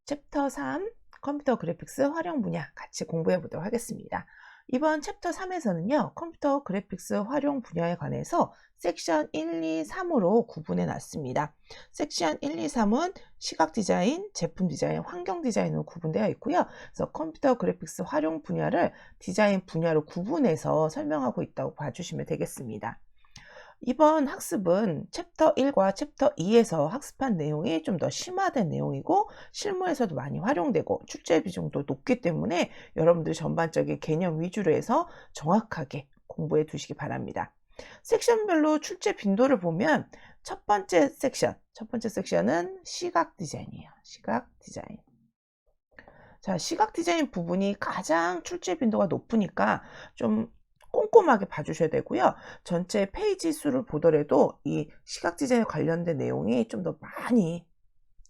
챕터 3 컴퓨터 그래픽스 활용 분야 같이 공부해 보도록 하겠습니다. 이번 챕터 3에서는요. 컴퓨터 그래픽스 활용 분야에 관해서 섹션 1, 2, 3으로 구분해 놨습니다. 섹션 1, 2, 3은 시각 디자인, 제품 디자인, 환경 디자인으로 구분되어 있고요. 그래서 컴퓨터 그래픽스 활용 분야를 디자인 분야로 구분해서 설명하고 있다고 봐주시면 되겠습니다. 이번 학습은 챕터 1과 챕터 2에서 학습한 내용이 좀 더 심화된 내용이고 실무에서도 많이 활용되고 출제 비중도 높기 때문에 여러분들 전반적인 개념 위주로 해서 정확하게 공부해 두시기 바랍니다. 섹션별로 출제 빈도를 보면 첫 번째 섹션은 시각 디자인이에요. 시각 디자인. 자, 시각 디자인 부분이 가장 출제 빈도가 높으니까 좀 꼼꼼하게 봐주셔야 되고요. 전체 페이지 수를 보더라도 이 시각 디자인에 관련된 내용이 좀 더 많이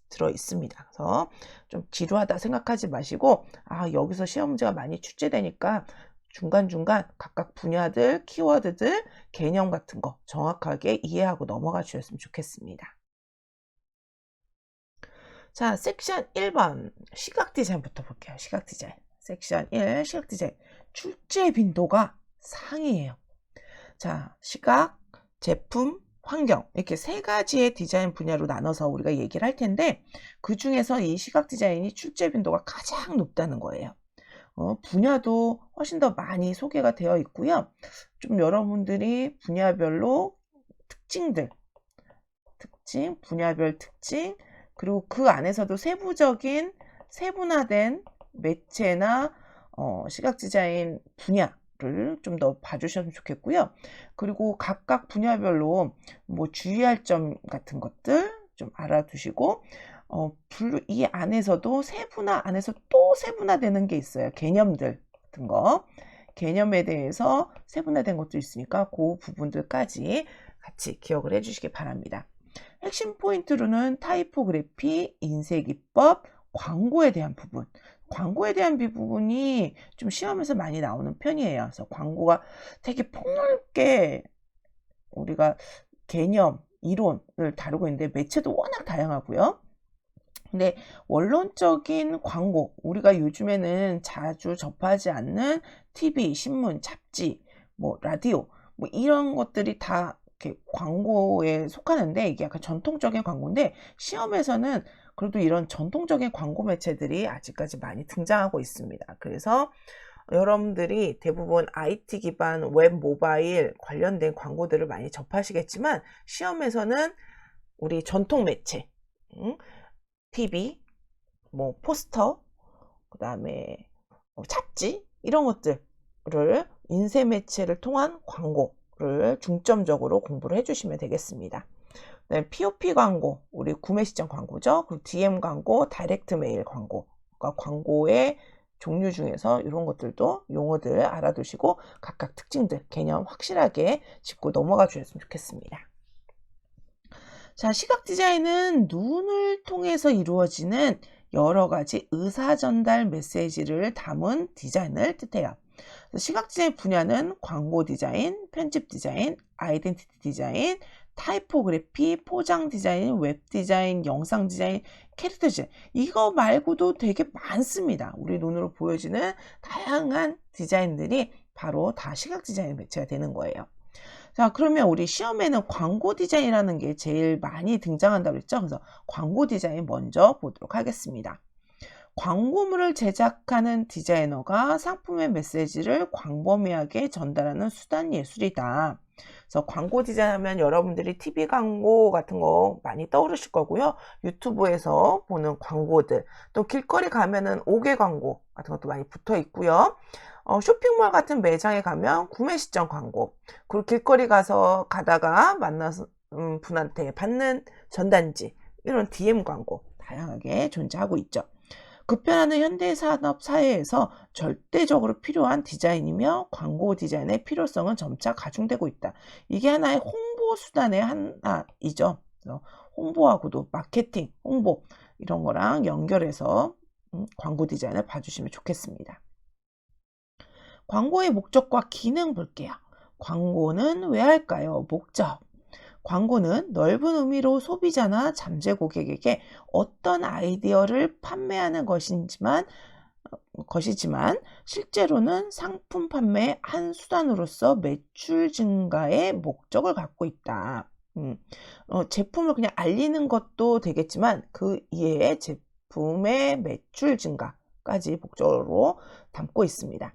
들어 있습니다. 그래서 좀 지루하다 생각하지 마시고, 여기서 시험 문제가 많이 출제되니까 중간중간 각각 분야들, 키워드들, 개념 같은 거 정확하게 이해하고 넘어가 주셨으면 좋겠습니다. 자, 섹션 1번 시각 디자인부터 볼게요. 시각 디자인. 섹션 1 시각 디자인. 출제 빈도가 상이에요. 자, 시각, 제품, 환경 이렇게 세 가지의 디자인 분야로 나눠서 우리가 얘기를 할 텐데 그 중에서 이 시각 디자인이 출제 빈도가 가장 높다는 거예요. 분야도 훨씬 더 많이 소개가 되어 있고요. 좀 여러분들이 분야별로 분야별 특징, 그리고 그 안에서도 세분화된 매체나 시각 디자인 분야를 좀 더 봐주셨으면 좋겠고요. 그리고 각각 분야별로 뭐 주의할 점 같은 것들 좀 알아두시고, 이 안에서도 안에서 또 세분화되는 게 있어요. 개념들 같은 거. 개념에 대해서 세분화된 것도 있으니까 그 부분들까지 같이 기억을 해주시기 바랍니다. 핵심 포인트로는 타이포그래피, 인쇄기법, 광고에 대한 부분. 광고에 대한 부분이 좀 시험에서 많이 나오는 편이에요. 그래서 광고가 되게 폭넓게 우리가 개념, 이론을 다루고 있는데 매체도 워낙 다양하고요. 근데 원론적인 광고, 우리가 요즘에는 자주 접하지 않는 TV, 신문, 잡지, 뭐 라디오, 뭐 이런 것들이 다 이렇게 광고에 속하는데 이게 약간 전통적인 광고인데 시험에서는 그래도 이런 전통적인 광고 매체들이 아직까지 많이 등장하고 있습니다. 그래서 여러분들이 대부분 IT 기반 웹 모바일 관련된 광고들을 많이 접하시겠지만 시험에서는 우리 전통 매체, TV, 뭐 포스터, 그 다음에 잡지 이런 것들을 인쇄 매체를 통한 광고를 중점적으로 공부를 해주시면 되겠습니다. 네, POP 광고, 우리 구매 시점 광고죠. 그리고 DM 광고, 다이렉트 메일 광고. 그러니까 광고의 종류 중에서 이런 것들도 용어들 알아두시고 각각 특징들, 개념 확실하게 짚고 넘어가 주셨으면 좋겠습니다. 자, 시각 디자인은 눈을 통해서 이루어지는 여러 가지 의사 전달 메시지를 담은 디자인을 뜻해요. 시각 디자인 분야는 광고 디자인, 편집 디자인, 아이덴티티 디자인, 타이포그래피, 포장 디자인, 웹 디자인, 영상 디자인, 캐릭터 디자인 이거 말고도 되게 많습니다. 우리 눈으로 보여지는 다양한 디자인들이 바로 다 시각 디자인 매체가 되는 거예요. 자, 그러면 우리 시험에는 광고 디자인이라는 게 제일 많이 등장한다고 했죠. 그래서 광고 디자인 먼저 보도록 하겠습니다. 광고물을 제작하는 디자이너가 상품의 메시지를 광범위하게 전달하는 수단 예술이다. 그래서 광고 디자인하면 여러분들이 TV 광고 같은 거 많이 떠오르실 거고요. 유튜브에서 보는 광고들, 또 길거리 가면은 옥외 광고 같은 것도 많이 붙어 있고요. 쇼핑몰 같은 매장에 가면 구매 시점 광고, 그리고 길거리 가다가 만나서 분한테 받는 전단지, 이런 DM 광고 다양하게 존재하고 있죠. 급변하는 현대산업 사회에서 절대적으로 필요한 디자인이며 광고 디자인의 필요성은 점차 가중되고 있다. 이게 하나의 홍보 수단의 하나이죠. 홍보하고도 마케팅, 홍보 이런 거랑 연결해서 광고 디자인을 봐주시면 좋겠습니다. 광고의 목적과 기능 볼게요. 광고는 왜 할까요? 목적. 광고는 넓은 의미로 소비자나 잠재 고객에게 어떤 아이디어를 판매하는 것이지만 실제로는 상품 판매의 한 수단으로서 매출 증가의 목적을 갖고 있다. 제품을 그냥 알리는 것도 되겠지만 그 이외에 제품의 매출 증가까지 목적으로 담고 있습니다.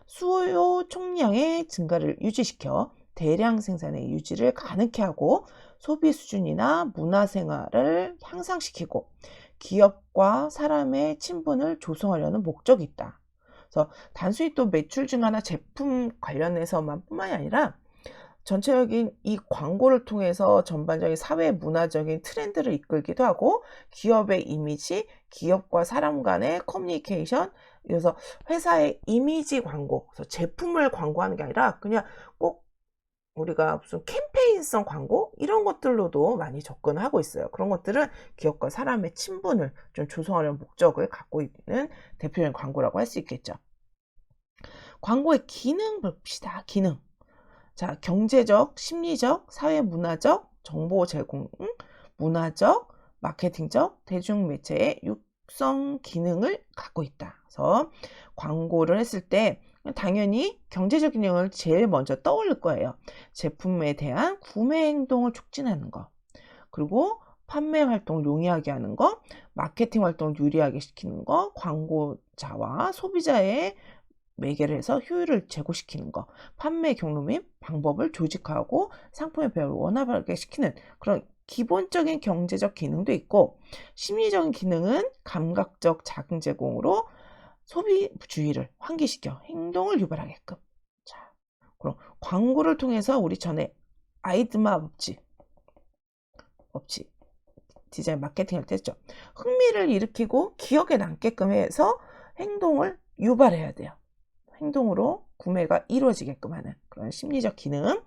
수요 총량의 증가를 유지시켜 대량 생산의 유지를 가능케 하고 소비 수준이나 문화생활을 향상시키고 기업과 사람의 친분을 조성하려는 목적이 있다. 그래서 단순히 또 매출 증가나 제품 관련해서만 뿐만이 아니라 전체적인 이 광고를 통해서 전반적인 사회 문화적인 트렌드를 이끌기도 하고 기업의 이미지, 기업과 사람 간의 커뮤니케이션, 그래서 회사의 이미지 광고, 그래서 제품을 광고하는 게 아니라 그냥 꼭 우리가 무슨 캠페인성 광고 이런 것들로도 많이 접근하고 있어요. 그런 것들은 기업과 사람의 친분을 좀 조성하려는 목적을 갖고 있는 대표적인 광고라고 할 수 있겠죠. 광고의 기능 봅시다. 기능. 자, 경제적, 심리적, 사회문화적, 정보 제공, 문화적, 마케팅적, 대중매체의 육성 기능을 갖고 있다. 그래서 광고를 했을 때 당연히 경제적 기능을 제일 먼저 떠올릴 거예요. 제품에 대한 구매 행동을 촉진하는 거, 그리고 판매 활동을 용이하게 하는 거, 마케팅 활동을 유리하게 시키는 거, 광고자와 소비자의 매개를 해서 효율을 제고시키는 거, 판매 경로 및 방법을 조직하고 상품의 배열을 원활하게 시키는 그런 기본적인 경제적 기능도 있고, 심리적인 기능은 감각적 자극 제공으로 소비 주의를 환기시켜 행동을 유발하게끔. 자, 그럼 광고를 통해서 우리 전에 아이드마 법칙 디자인 마케팅 할 때 했죠. 흥미를 일으키고 기억에 남게끔 해서 행동을 유발해야 돼요. 행동으로 구매가 이루어지게끔 하는 그런 심리적 기능.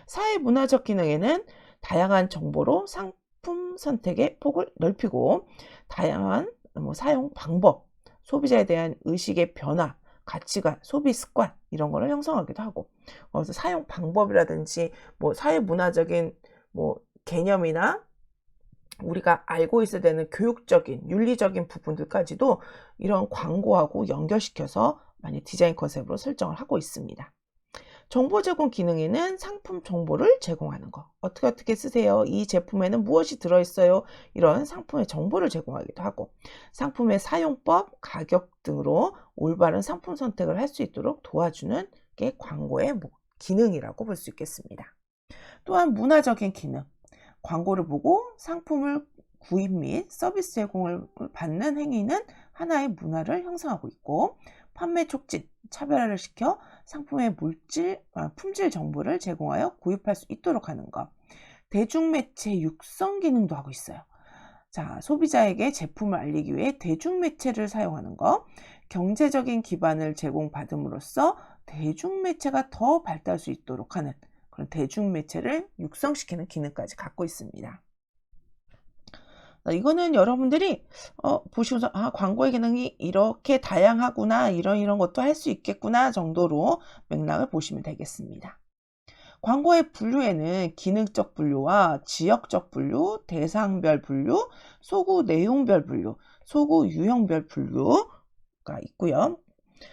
사회문화적 기능에는 다양한 정보로 상품 선택의 폭을 넓히고 다양한 사용 방법, 소비자에 대한 의식의 변화, 가치관, 소비 습관 이런 거를 형성하기도 하고, 그래서 사용 방법이라든지 사회문화적인 개념이나 우리가 알고 있어야 되는 교육적인, 윤리적인 부분들까지도 이런 광고하고 연결시켜서 많이 디자인 컨셉으로 설정을 하고 있습니다. 정보 제공 기능에는 상품 정보를 제공하는 거. 어떻게 쓰세요? 이 제품에는 무엇이 들어있어요? 이런 상품의 정보를 제공하기도 하고, 상품의 사용법, 가격 등으로 올바른 상품 선택을 할 수 있도록 도와주는 게 광고의 기능이라고 볼 수 있겠습니다. 또한 문화적인 기능. 광고를 보고 상품을 구입 및 서비스 제공을 받는 행위는 하나의 문화를 형성하고 있고, 판매 촉진, 차별화를 시켜 상품의 품질 정보를 제공하여 구입할 수 있도록 하는 것. 대중매체 육성 기능도 하고 있어요. 자, 소비자에게 제품을 알리기 위해 대중매체를 사용하는 것. 경제적인 기반을 제공받음으로써 대중매체가 더 발달할 수 있도록 하는 그런 대중매체를 육성시키는 기능까지 갖고 있습니다. 이거는 여러분들이 보시면서 광고의 기능이 이렇게 다양하구나, 이런 것도 할 수 있겠구나 정도로 맥락을 보시면 되겠습니다. 광고의 분류에는 기능적 분류와 지역적 분류, 대상별 분류, 소구 내용별 분류, 소구 유형별 분류가 있고요.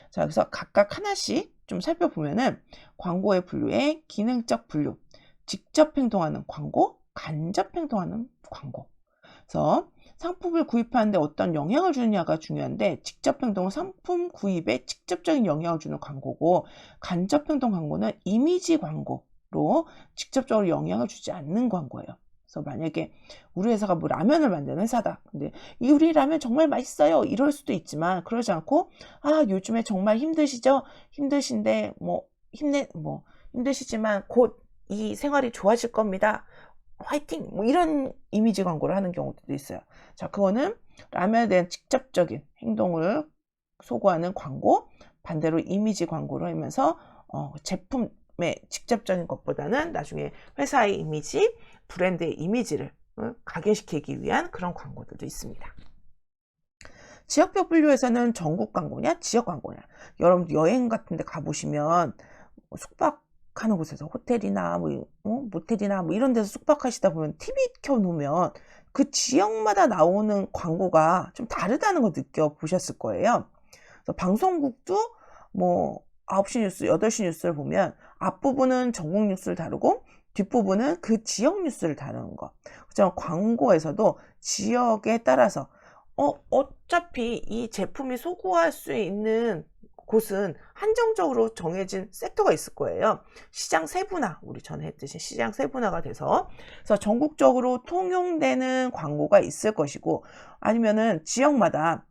자, 그래서 각각 하나씩 좀 살펴보면은 광고의 분류에 기능적 분류, 직접 행동하는 광고, 간접 행동하는 광고. 그래서 상품을 구입하는데 어떤 영향을 주느냐가 중요한데, 직접 행동은 상품 구입에 직접적인 영향을 주는 광고고, 간접 행동 광고는 이미지 광고로 직접적으로 영향을 주지 않는 광고예요. 그래서 만약에 우리 회사가 라면을 만드는 회사다. 근데 우리 라면 정말 맛있어요. 이럴 수도 있지만, 그러지 않고 요즘에 정말 힘드시죠? 힘드신데 힘드시지만 곧 이 생활이 좋아질 겁니다. 화이팅! 이런 이미지 광고를 하는 경우도 있어요. 자, 그거는 라면에 대한 직접적인 행동을 소구하는 광고, 반대로 이미지 광고를 하면서 제품의 직접적인 것보다는 나중에 회사의 이미지, 브랜드의 이미지를 각인시키기 위한 그런 광고들도 있습니다. 지역별 분류에서는 전국 광고냐, 지역 광고냐. 여러분 여행 같은 데 가보시면 숙박 하는 곳에서 호텔이나 모텔이나 이런 데서 숙박하시다 보면 TV 켜놓으면 그 지역마다 나오는 광고가 좀 다르다는 거 느껴보셨을 거예요. 그래서 방송국도 9시 뉴스, 8시 뉴스를 보면 앞부분은 전국 뉴스를 다루고 뒷부분은 그 지역 뉴스를 다루는 거. 그죠? 광고에서도 지역에 따라서 어차피 이 제품이 소구할 수 있는 곳은 한정적으로 정해진 섹터가 있을 거예요. 시장 세분화, 우리 전에 했듯이 시장 세분화가 돼서 그래서 전국적으로 통용되는 광고가 있을 것이고, 아니면은 지역마다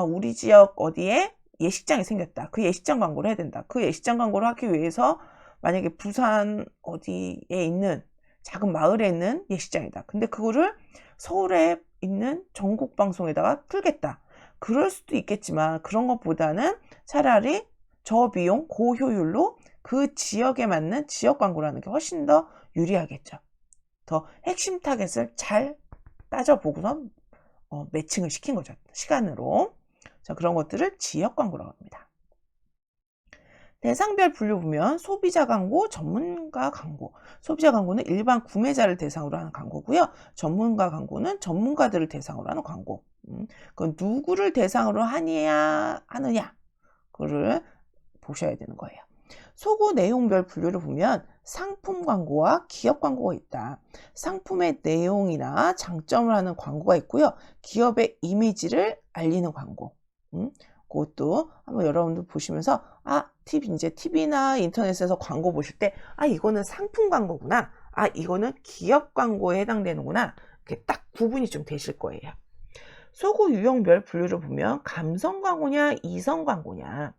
우리 지역 어디에 예식장이 생겼다. 그 예식장 광고를 해야 된다. 그 예식장 광고를 하기 위해서 만약에 부산 어디에 있는 작은 마을에 있는 예식장이다. 근데 그거를 서울에 있는 전국 방송에다가 틀겠다. 그럴 수도 있겠지만 그런 것보다는 차라리 저비용 고효율로 그 지역에 맞는 지역 광고라는 게 훨씬 더 유리하겠죠. 더 핵심 타겟을 잘 따져보고서 매칭을 시킨 거죠. 시간으로. 자, 그런 것들을 지역 광고라고 합니다. 대상별 분류 보면 소비자 광고, 전문가 광고. 소비자 광고는 일반 구매자를 대상으로 하는 광고고요. 전문가 광고는 전문가들을 대상으로 하는 광고. 그건 누구를 대상으로 하느냐, 그거를 보셔야 되는 거예요. 소고 내용별 분류를 보면 상품 광고와 기업 광고가 있다. 상품의 내용이나 장점을 하는 광고가 있고요. 기업의 이미지를 알리는 광고. 그것도 한번 여러분들 보시면서 이제 TV나 인터넷에서 광고 보실 때 이거는 상품 광고구나, 이거는 기업 광고에 해당되는구나, 이렇게 딱 구분이 좀 되실 거예요. 소고 유형별 분류를 보면 감성 광고냐 이성 광고냐.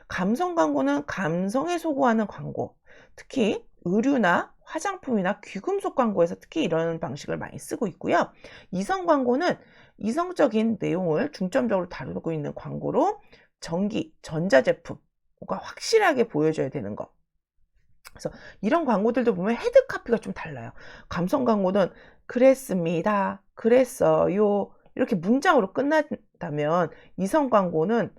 감성 광고는 감성에 소구하는 광고, 특히 의류나 화장품이나 귀금속 광고에서 특히 이런 방식을 많이 쓰고 있고요. 이성 광고는 이성적인 내용을 중점적으로 다루고 있는 광고로 전기, 전자제품과 확실하게 보여줘야 되는 거. 그래서 이런 광고들도 보면 헤드 카피가 좀 달라요. 감성 광고는 그랬습니다, 그랬어요, 이렇게 문장으로 끝난다면 이성 광고는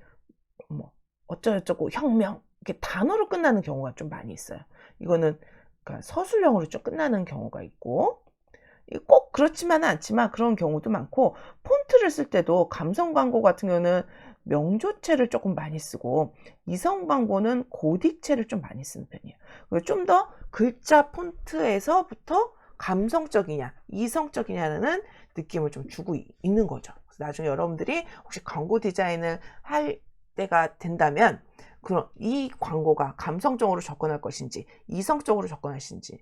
어쩌고저쩌고 혁명, 이렇게 단어로 끝나는 경우가 좀 많이 있어요. 이거는 그러니까 서술형으로 좀 끝나는 경우가 있고, 꼭 그렇지만은 않지만 그런 경우도 많고, 폰트를 쓸 때도 감성 광고 같은 경우는 명조체를 조금 많이 쓰고 이성 광고는 고딕체를 좀 많이 쓰는 편이에요. 좀 더 글자 폰트에서부터 감성적이냐 이성적이냐는 느낌을 좀 주고 있는 거죠. 그래서 나중에 여러분들이 혹시 광고 디자인을 할 때가 된다면 그럼 이 광고가 감성적으로 접근할 것인지 이성적으로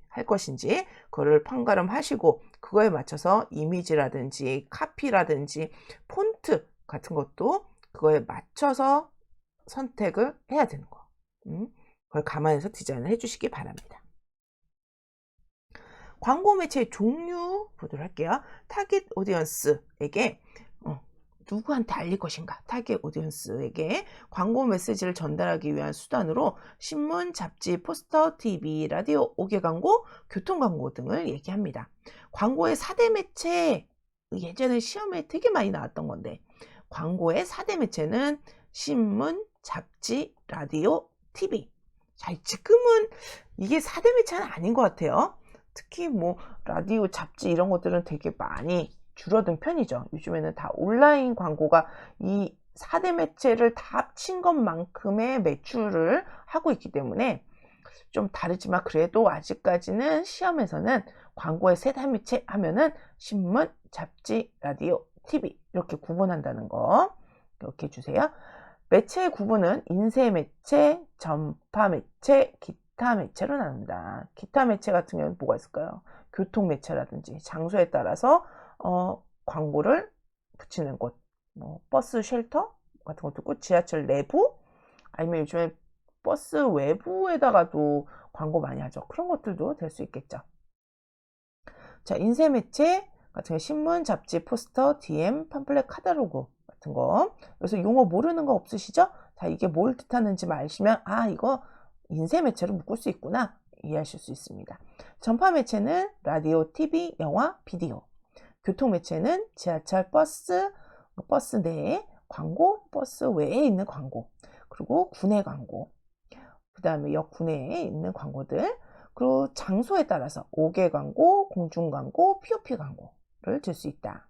할 것인지 그거를 판가름하시고 그거에 맞춰서 이미지라든지 카피라든지 폰트 같은 것도 그거에 맞춰서 선택을 해야 되는 거. 그걸 감안해서 디자인을 해주시기 바랍니다. 광고 매체의 종류 보도록 할게요. 타깃 오디언스에게 누구한테 알릴 것인가? 타겟 오디언스에게 광고 메시지를 전달하기 위한 수단으로 신문, 잡지, 포스터, TV, 라디오, 5개 광고, 교통 광고 등을 얘기합니다. 광고의 4대 매체, 예전에 시험에 되게 많이 나왔던 건데 광고의 4대 매체는 신문, 잡지, 라디오, TV. 자, 지금은 이게 4대 매체는 아닌 것 같아요. 특히 라디오, 잡지 이런 것들은 되게 많이 줄어든 편이죠. 요즘에는 다 온라인 광고가 이 4대 매체를 다 합친 것만큼의 매출을 하고 있기 때문에 좀 다르지만 그래도 아직까지는 시험에서는 광고의 4대 매체 하면은 신문, 잡지, 라디오, TV 이렇게 구분한다는 거 이렇게 해주세요. 매체의 구분은 인쇄 매체, 전파 매체, 기타 매체로 나눈다. 기타 매체 같은 경우는 뭐가 있을까요? 교통 매체라든지 장소에 따라서 광고를 붙이는 곳, 버스 쉘터 같은 것도 있고 지하철 내부 아니면 요즘에 버스 외부에다가도 광고 많이 하죠. 그런 것들도 될 수 있겠죠. 자, 인쇄 매체 같은 거 신문, 잡지, 포스터, DM, 팜플렛, 카탈로그 같은 거. 그래서 용어 모르는 거 없으시죠? 자, 이게 뭘 뜻하는지 아시면 이거 인쇄 매체로 묶을 수 있구나 이해하실 수 있습니다. 전파 매체는 라디오, TV, 영화, 비디오. 교통 매체는 지하철, 버스, 버스 내에 광고, 버스 외에 있는 광고, 그리고 구내 광고. 그 다음에 역 구내에 있는 광고들, 그리고 장소에 따라서 5개 광고, 공중 광고, POP 광고를 줄 수 있다.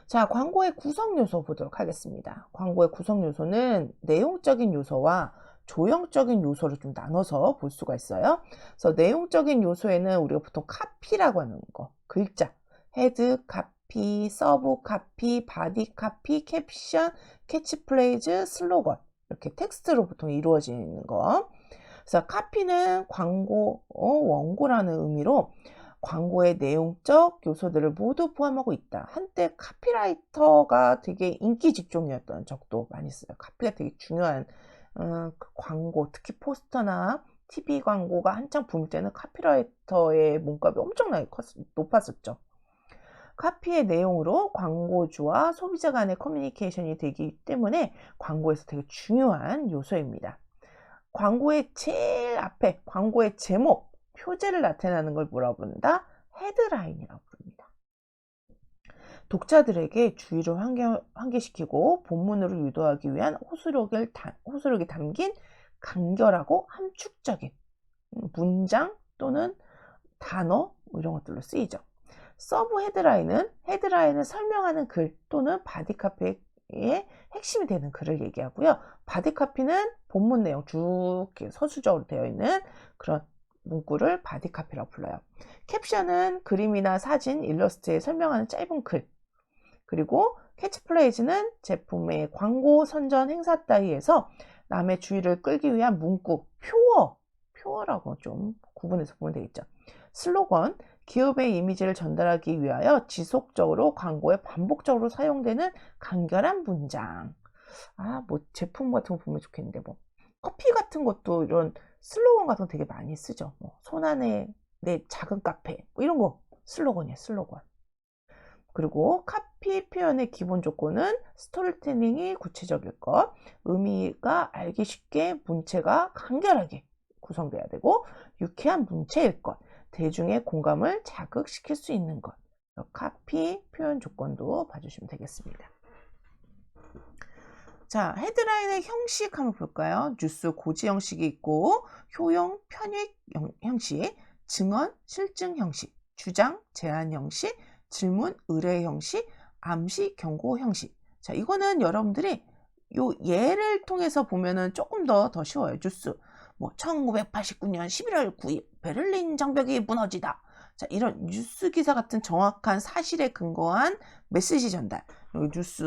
자, 광고의 구성 요소 보도록 하겠습니다. 광고의 구성 요소는 내용적인 요소와 조형적인 요소를 좀 나눠서 볼 수가 있어요. 그래서 내용적인 요소에는 우리가 보통 카피라고 하는 거, 글자, 헤드 카피, 서브 카피, 바디 카피, 캡션, 캐치프레이즈, 슬로건, 이렇게 텍스트로 보통 이루어지는 거. 그래서 카피는 광고, 원고라는 의미로 광고의 내용적 요소들을 모두 포함하고 있다. 한때 카피라이터가 되게 인기 직종이었던 적도 많이 있어요. 카피가 되게 중요한 그 광고, 특히 포스터나 TV 광고가 한창 붐 때는 카피라이터의 몸값이 엄청나게 높았었죠. 카피의 내용으로 광고주와 소비자 간의 커뮤니케이션이 되기 때문에 광고에서 되게 중요한 요소입니다. 광고의 제일 앞에 광고의 제목, 표제를 나타내는 걸 뭐라고 부른다? 헤드라인이라고 부릅니다. 독자들에게 주의를 환기시키고 본문으로 유도하기 위한 호소력이 담긴 간결하고 함축적인 문장 또는 단어 이런 것들로 쓰이죠. 서브 헤드라인은 설명하는 글 또는 바디카피의 핵심이 되는 글을 얘기하고요. 바디카피는 본문 내용 쭉 서술적으로 되어 있는 그런 문구를 바디카피라고 불러요. 캡션은 그림이나 사진, 일러스트에 설명하는 짧은 글. 그리고 캐치프레이즈는 제품의 광고, 선전, 행사 따위에서 남의 주의를 끌기 위한 문구, 표어라고 좀 구분해서 보면 되겠죠. 슬로건, 기업의 이미지를 전달하기 위하여 지속적으로 광고에 반복적으로 사용되는 간결한 문장. 뭐 제품 같은 거 보면 좋겠는데, 뭐 커피 같은 것도 이런 슬로건 같은 거 되게 많이 쓰죠. 뭐 손안에 내 작은 카페, 뭐 이런 거 슬로건이에요, 슬로건. 그리고 카피 표현의 기본 조건은 스토리텔링이 구체적일 것, 의미가 알기 쉽게 문체가 간결하게 구성돼야 되고, 유쾌한 문체일 것, 대중의 공감을 자극시킬 수 있는 것. 카피 표현 조건도 봐주시면 되겠습니다. 자, 헤드라인의 형식 한번 볼까요? 뉴스 고지 형식이 있고, 효용, 편익 형식, 증언, 실증 형식, 주장, 제안 형식, 질문, 의뢰 형식, 암시, 경고 형식. 자, 이거는 여러분들이 요 예를 통해서 보면은 조금 더 쉬워요. 뉴스. 뭐 1989년 11월 9일 베를린 장벽이 무너지다. 자, 이런 뉴스 기사 같은 정확한 사실에 근거한 메시지 전달. 뉴스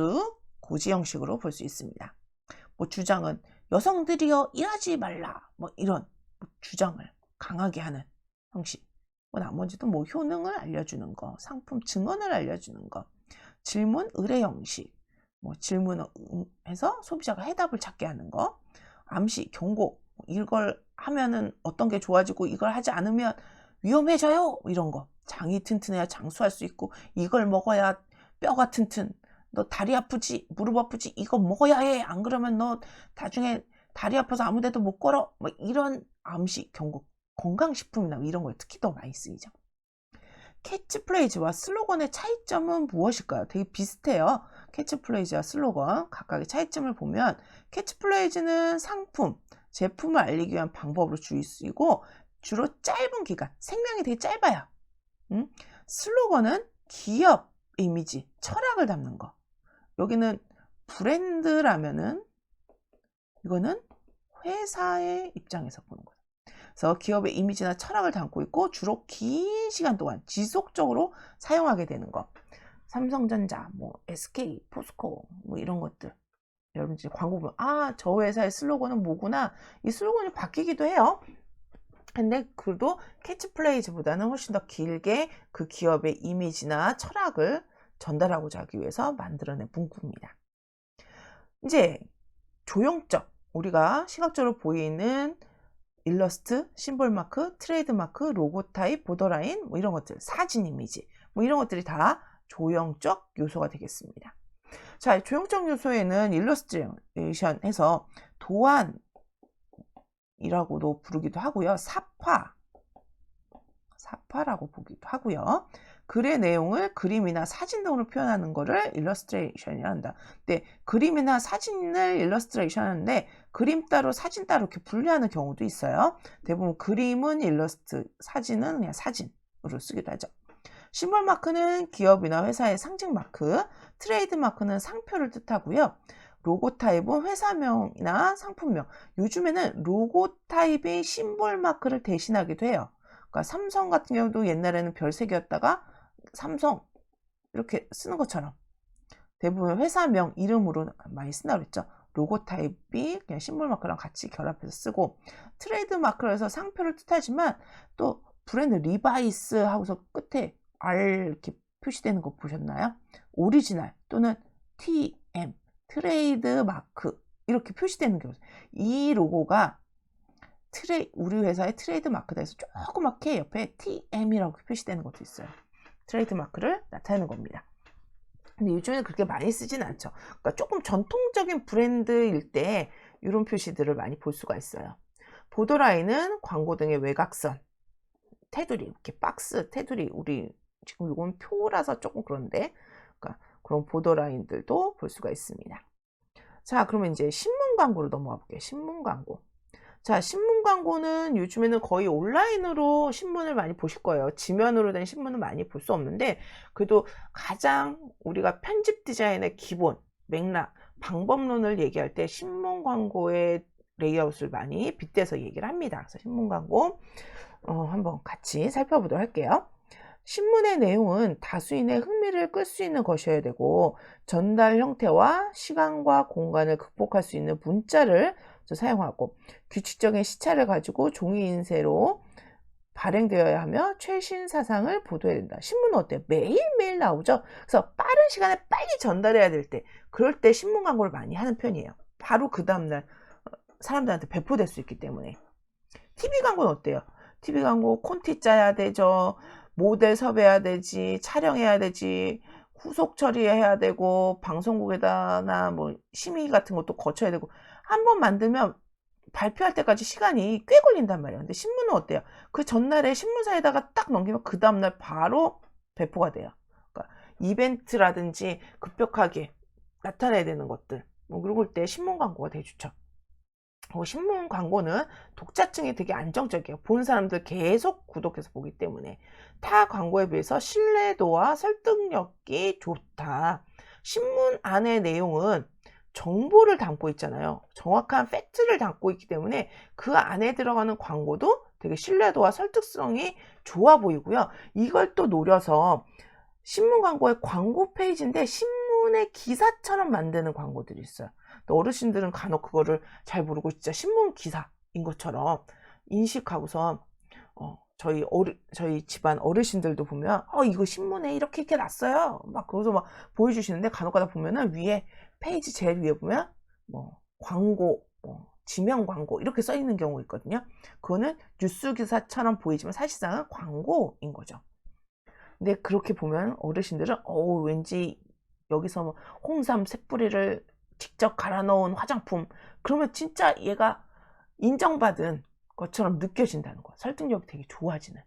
고지 형식으로 볼 수 있습니다. 뭐 주장은 여성들이여 일하지 말라. 뭐 이런 주장을 강하게 하는 형식. 뭐 나머지도 뭐 효능을 알려주는 거, 상품 증언을 알려주는 거, 질문 의뢰 형식. 뭐 질문해서 소비자가 해답을 찾게 하는 거, 암시 경고. 이걸 하면은 어떤 게 좋아지고 이걸 하지 않으면 위험해져요. 이런 거. 장이 튼튼해야 장수할 수 있고 이걸 먹어야 뼈가 튼튼. 너 다리 아프지? 무릎 아프지? 이거 먹어야 해. 안 그러면 너 나중에 다리 아파서 아무 데도 못 걸어. 뭐 이런 암시, 경고, 건강식품이나 이런 거에 특히 더 많이 쓰이죠. 캐치프레이즈와 슬로건의 차이점은 무엇일까요? 되게 비슷해요. 캐치프레이즈와 슬로건 각각의 차이점을 보면 캐치프레이즈는 상품, 제품을 알리기 위한 방법으로 쓰이고 주로 짧은 기간, 생명이 되게 짧아요. 슬로건은 기업 이미지, 철학을 담는 거. 여기는 브랜드라면은 이거는 회사의 입장에서 보는 거죠. 그래서 기업의 이미지나 철학을 담고 있고 주로 긴 시간 동안 지속적으로 사용하게 되는 거. 삼성전자, 뭐 SK, 포스코 뭐 이런 것들. 여러분들이 광고 보면 저 회사의 슬로건은 뭐구나. 이 슬로건이 바뀌기도 해요. 근데 그래도 캐치프레이즈보다는 훨씬 더 길게 그 기업의 이미지나 철학을 전달하고자 하기 위해서 만들어낸 문구입니다. 이제 조형적, 우리가 시각적으로 보이는 일러스트, 심볼 마크, 트레이드 마크, 로고 타입, 보더라인 뭐 이런 것들, 사진 이미지 뭐 이런 것들이 다 조형적 요소가 되겠습니다. 자, 조형적 요소에는 일러스트레이션 해서 도안이라고도 부르기도 하고요. 사파라고 보기도 하고요. 글의 내용을 그림이나 사진 등으로 표현하는 거를 일러스트레이션이라 한다. 근데 그림이나 사진을 일러스트레이션 하는데 그림 따로 사진 따로 이렇게 분류하는 경우도 있어요. 대부분 그림은 일러스트, 사진은 그냥 사진으로 쓰기도 하죠. 심볼 마크는 기업이나 회사의 상징 마크, 트레이드 마크는 상표를 뜻하고요. 로고 타입은 회사명이나 상품명. 요즘에는 로고 타입이 심볼 마크를 대신하기도 해요. 그러니까 삼성 같은 경우도 옛날에는 별색이었다가 삼성 이렇게 쓰는 것처럼 대부분 회사명 이름으로 많이 쓴다고 그랬죠. 로고 타입이 그냥 심볼 마크랑 같이 결합해서 쓰고, 트레이드 마크로 해서 상표를 뜻하지만 또 브랜드 리바이스 하고서 끝에 R 이렇게 표시되는 거 보셨나요? 오리지널 또는 TM 트레이드 마크 이렇게 표시되는 경우, 이 로고가 우리 회사의 트레이드 마크다 해서 조그맣게 옆에 TM이라고 표시되는 것도 있어요. 트레이드 마크를 나타내는 겁니다. 근데 요즘에는 그렇게 많이 쓰진 않죠. 그러니까 조금 전통적인 브랜드일 때 이런 표시들을 많이 볼 수가 있어요. 보더라인은 광고 등의 외곽선, 테두리, 이렇게 박스, 테두리, 우리 지금 이건 표라서 조금 그런데, 그러니까 그런 보더라인들도 볼 수가 있습니다. 자, 그러면 이제 신문 광고로 넘어가 볼게요. 신문 광고. 자, 신문 광고는 요즘에는 거의 온라인으로 신문을 많이 보실 거예요. 지면으로 된 신문은 많이 볼 수 없는데, 그래도 가장 우리가 편집 디자인의 기본, 맥락, 방법론을 얘기할 때 신문 광고의 레이아웃을 많이 빗대서 얘기를 합니다. 그래서 신문 광고 한번 같이 살펴보도록 할게요. 신문의 내용은 다수인의 흥미를 끌 수 있는 것이어야 되고, 전달 형태와 시간과 공간을 극복할 수 있는 문자를 사용하고, 규칙적인 시차를 가지고 종이 인쇄로 발행되어야 하며 최신 사상을 보도해야 된다. 신문은 어때요? 매일매일 나오죠. 그래서 빠른 시간에 빨리 전달해야 될 때, 그럴 때 신문 광고를 많이 하는 편이에요. 바로 그 다음날 사람들한테 배포될 수 있기 때문에. TV 광고는 어때요? TV 광고 콘티 짜야 되죠. 모델 섭외해야 되지, 촬영해야 되지, 후속 처리해야 되고, 방송국에다나 뭐 심의 같은 것도 거쳐야 되고, 한번 만들면 발표할 때까지 시간이 꽤 걸린단 말이에요. 근데 신문은 어때요? 그 전날에 신문사에다가 딱 넘기면 그 다음날 바로 배포가 돼요. 그러니까 이벤트라든지 급격하게 나타내야 되는 것들, 뭐 그럴 때 신문 광고가 되게 좋죠. 신문 광고는 독자층이 되게 안정적이에요. 본 사람들 계속 구독해서 보기 때문에 타 광고에 비해서 신뢰도와 설득력이 좋다. 신문 안의 내용은 정보를 담고 있잖아요. 정확한 팩트를 담고 있기 때문에 그 안에 들어가는 광고도 되게 신뢰도와 설득성이 좋아 보이고요. 이걸 또 노려서 신문 광고의 광고 페이지인데 신문의 기사처럼 만드는 광고들이 있어요. 또 어르신들은 간혹 그거를 잘 모르고 진짜 신문 기사인 것처럼 인식하고서 저희 집안 어르신들도 보면 이거 신문에 이렇게 났어요. 막 그러서 막 보여주시는데 간혹가다 보면은 위에 페이지 제일 위에 보면 뭐 광고, 지명 광고 이렇게 써 있는 경우 있거든요. 그거는 뉴스 기사처럼 보이지만 사실상은 광고인 거죠. 근데 그렇게 보면 어르신들은 왠지 여기서 뭐 홍삼 새뿌리를 직접 갈아 넣은 화장품, 그러면 진짜 얘가 인정받은 것처럼 느껴진다는 거. 설득력이 되게 좋아지는.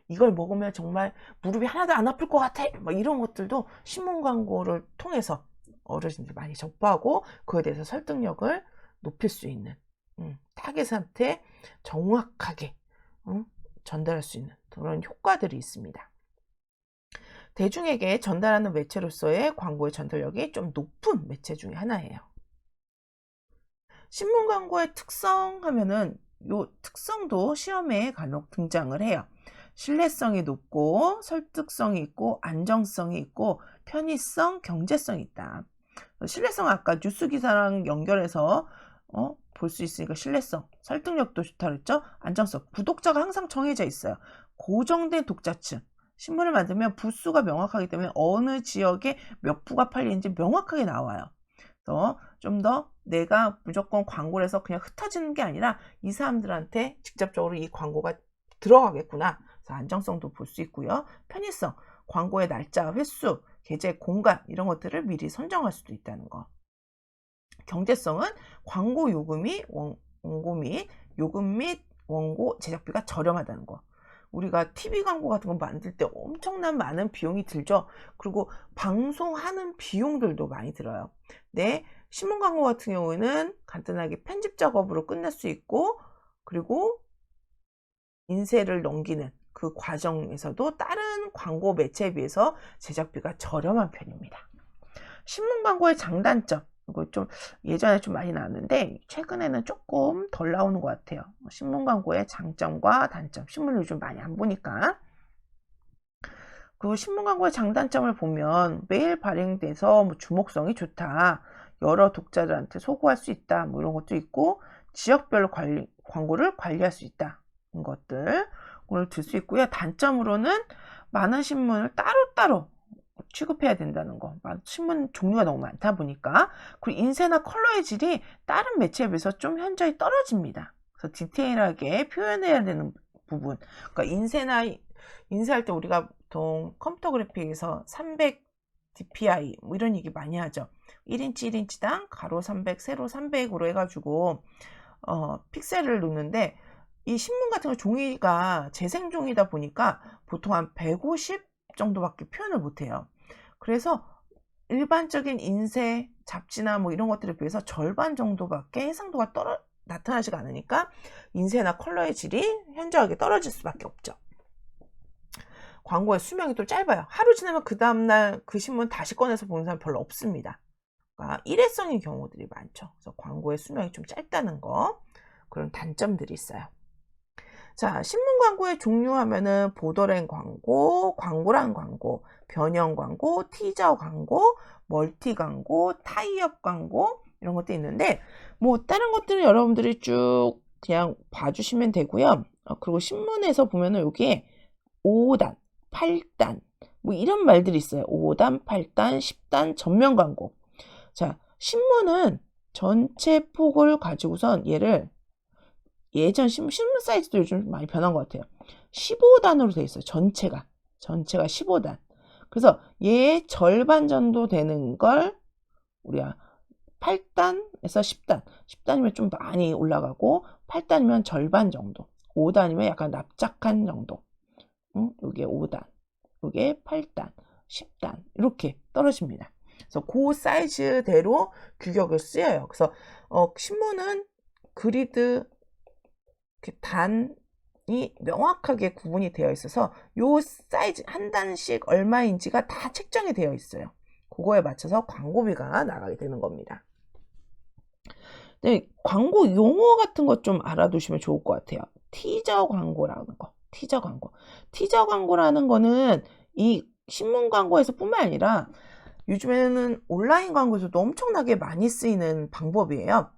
이걸 먹으면 정말 무릎이 하나도 안 아플 것 같아. 막 이런 것들도 신문 광고를 통해서 어르신들이 많이 접하고 그에 대해서 설득력을 높일 수 있는 타겟한테 정확하게 전달할 수 있는 그런 효과들이 있습니다. 대중에게 전달하는 매체로서의 광고의 전달력이 좀 높은 매체 중에 하나예요. 신문 광고의 특성 하면은 요 특성도 시험에 간혹 등장을 해요. 신뢰성이 높고 설득성이 있고 안정성이 있고 편의성, 경제성이 있다. 신뢰성 아까 뉴스 기사랑 연결해서 볼 수 있으니까 신뢰성, 설득력도 좋다 그랬죠? 안정성, 구독자가 항상 정해져 있어요. 고정된 독자층. 신문을 만들면 부수가 명확하기 때문에 어느 지역에 몇 부가 팔리는지 명확하게 나와요. 그래서 좀 더 내가 무조건 광고를 해서 그냥 흩어지는 게 아니라 이 사람들한테 직접적으로 이 광고가 들어가겠구나. 그래서 안정성도 볼 수 있고요. 편의성, 광고의 날짜, 횟수, 게재, 공간 이런 것들을 미리 선정할 수도 있다는 거. 경제성은 광고 요금이 원고 및 요금 및 원고 제작비가 저렴하다는 거. 우리가 TV 광고 같은 거 만들 때 엄청난 많은 비용이 들죠. 그리고 방송하는 비용들도 많이 들어요. 네, 신문 광고 같은 경우에는 간단하게 편집 작업으로 끝낼 수 있고, 그리고 인쇄를 넘기는 그 과정에서도 다른 광고 매체에 비해서 제작비가 저렴한 편입니다. 신문 광고의 장단점, 이거 좀 예전에 좀 많이 나왔는데 최근에는 조금 덜 나오는 것 같아요. 신문 광고의 장점과 단점, 신문을 요즘 많이 안 보니까. 그 신문 광고의 장단점을 보면 매일 발행돼서 뭐 주목성이 좋다, 여러 독자들한테 소구할 수 있다, 뭐 이런 것도 있고, 지역별로 광고를 관리할 수 있다, 이런 것들 오늘 들 수 있고요. 단점으로는 많은 신문을 따로따로 취급해야 된다는 거. 신문 종류가 너무 많다 보니까. 그리고 인쇄나 컬러의 질이 다른 매체에 비해서 좀 현저히 떨어집니다. 그래서 디테일하게 표현해야 되는 부분. 그러니까 인쇄할 때 우리가 보통 컴퓨터 그래픽에서 300 dpi 뭐 이런 얘기 많이 하죠. 1인치 1인치당 가로 300, 세로 300으로 해가지고 픽셀을 놓는데, 이 신문 같은 거 종이가 재생종이다 보니까 보통 한 150 정도밖에 표현을 못해요. 그래서 일반적인 인쇄, 잡지나 뭐 이런 것들에 비해서 절반 정도밖에 해상도가 나타나지가 않으니까 인쇄나 컬러의 질이 현저하게 떨어질 수밖에 없죠. 광고의 수명이 또 짧아요. 하루 지나면 그 다음날 그 신문 다시 꺼내서 보는 사람 별로 없습니다. 그러니까 일회성인 경우들이 많죠. 그래서 광고의 수명이 좀 짧다는 거, 그런 단점들이 있어요. 자, 신문 광고의 종류 하면은 보더랜 광고, 광고란 광고, 변형 광고, 티저 광고, 멀티 광고, 타이업 광고, 이런 것도 있는데, 뭐 다른 것들은 여러분들이 쭉 그냥 봐주시면 되고요. 그리고 신문에서 보면은 여기에 5단, 8단 뭐 이런 말들이 있어요. 5단, 8단, 10단 전면 광고. 자, 신문은 전체 폭을 가지고선 얘를, 예전 신문 사이즈도 요즘 많이 변한 것 같아요. 15단으로 돼 있어요. 전체가 15단. 그래서 얘의 절반 정도 되는 걸 우리가 8단에서 10단, 10단이면 좀 많이 올라가고, 8단이면 절반 정도, 5단이면 약간 납작한 정도. 요게 5단, 요게 8단, 10단 이렇게 떨어집니다. 그래서 그 사이즈대로 규격을 쓰여요. 그래서 신문은 그리드 단이 명확하게 구분이 되어 있어서 요 사이즈 한 단씩 얼마인지가 다 책정이 되어 있어요. 그거에 맞춰서 광고비가 나가게 되는 겁니다. 네, 광고 용어 같은 것 좀 알아두시면 좋을 것 같아요. 티저 광고라는 거. 티저 광고. 티저 광고라는 거는 이 신문 광고에서 뿐만 아니라 요즘에는 온라인 광고에서도 엄청나게 많이 쓰이는 방법이에요.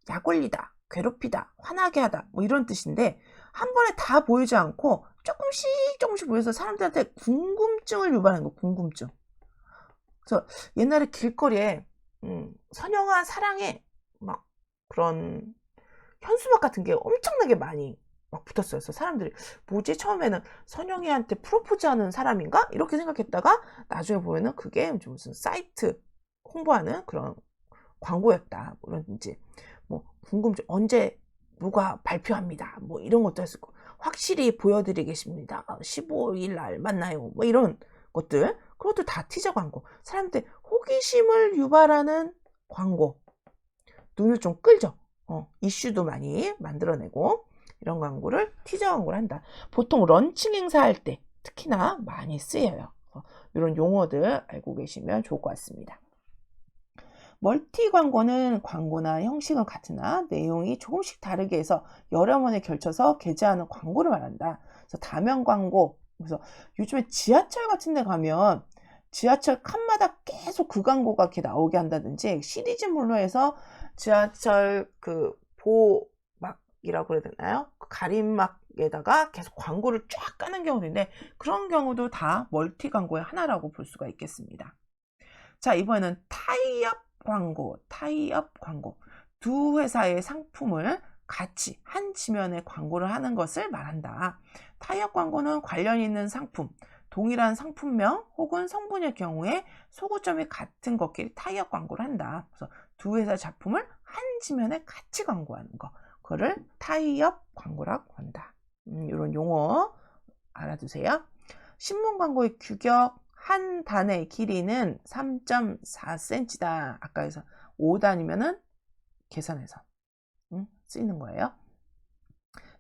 약 올리다, 괴롭히다, 화나게 하다, 뭐 이런 뜻인데, 한 번에 다 보이지 않고 조금씩 보여서 사람들한테 궁금증을 유발하는 거, 궁금증. 그래서 옛날에 길거리에 선영아 사랑해 막 그런 현수막 같은 게 엄청나게 많이 막 붙었어요. 그래서 사람들이 뭐지? 처음에는 선영이한테 프로포즈하는 사람인가? 이렇게 생각했다가 나중에 보면은 그게 무슨 사이트 홍보하는 그런 광고였다. 뭐라든지 뭐 궁금증, 언제 누가 발표합니다. 뭐 이런 것도 했을 거. 확실히 보여드리겠습니다. 15일 날 만나요. 뭐 이런 것들. 그것도 다 티저 광고. 사람들 호기심을 유발하는 광고. 눈을 좀 끌죠. 이슈도 많이 만들어내고, 이런 광고를 티저 광고를 한다. 보통 런칭 행사할 때 특히나 많이 쓰여요. 이런 용어들 알고 계시면 좋을 것 같습니다. 멀티 광고는 광고나 형식은 같으나 내용이 조금씩 다르게 해서 여러 번에 걸쳐서 게재하는 광고를 말한다. 그래서 다면 광고. 그래서 요즘에 지하철 같은 데 가면 지하철 칸마다 계속 그 광고가 이렇게 나오게 한다든지, 시리즈물로 해서 지하철 그 보막이라고 그래야 되나요? 그 가림막에다가 계속 광고를 쫙 까는 경우도 있는데, 그런 경우도 다 멀티 광고의 하나라고 볼 수가 있겠습니다. 자, 이번에는 타이업 광고. 두 회사의 상품을 같이 한 지면에 광고를 하는 것을 말한다. 타이업 광고는 관련 있는 상품, 동일한 상품명 혹은 성분의 경우에 소구점이 같은 것끼리 타이업 광고를 한다. 그래서 두 회사 작품을 한 지면에 같이 광고하는 거, 그거를 타이업 광고라고 한다. 이런 용어 알아두세요. 신문 광고의 규격 한 단의 길이는 3.4cm다. 아까 해서 5단이면은 계산해서 쓰이는 거예요.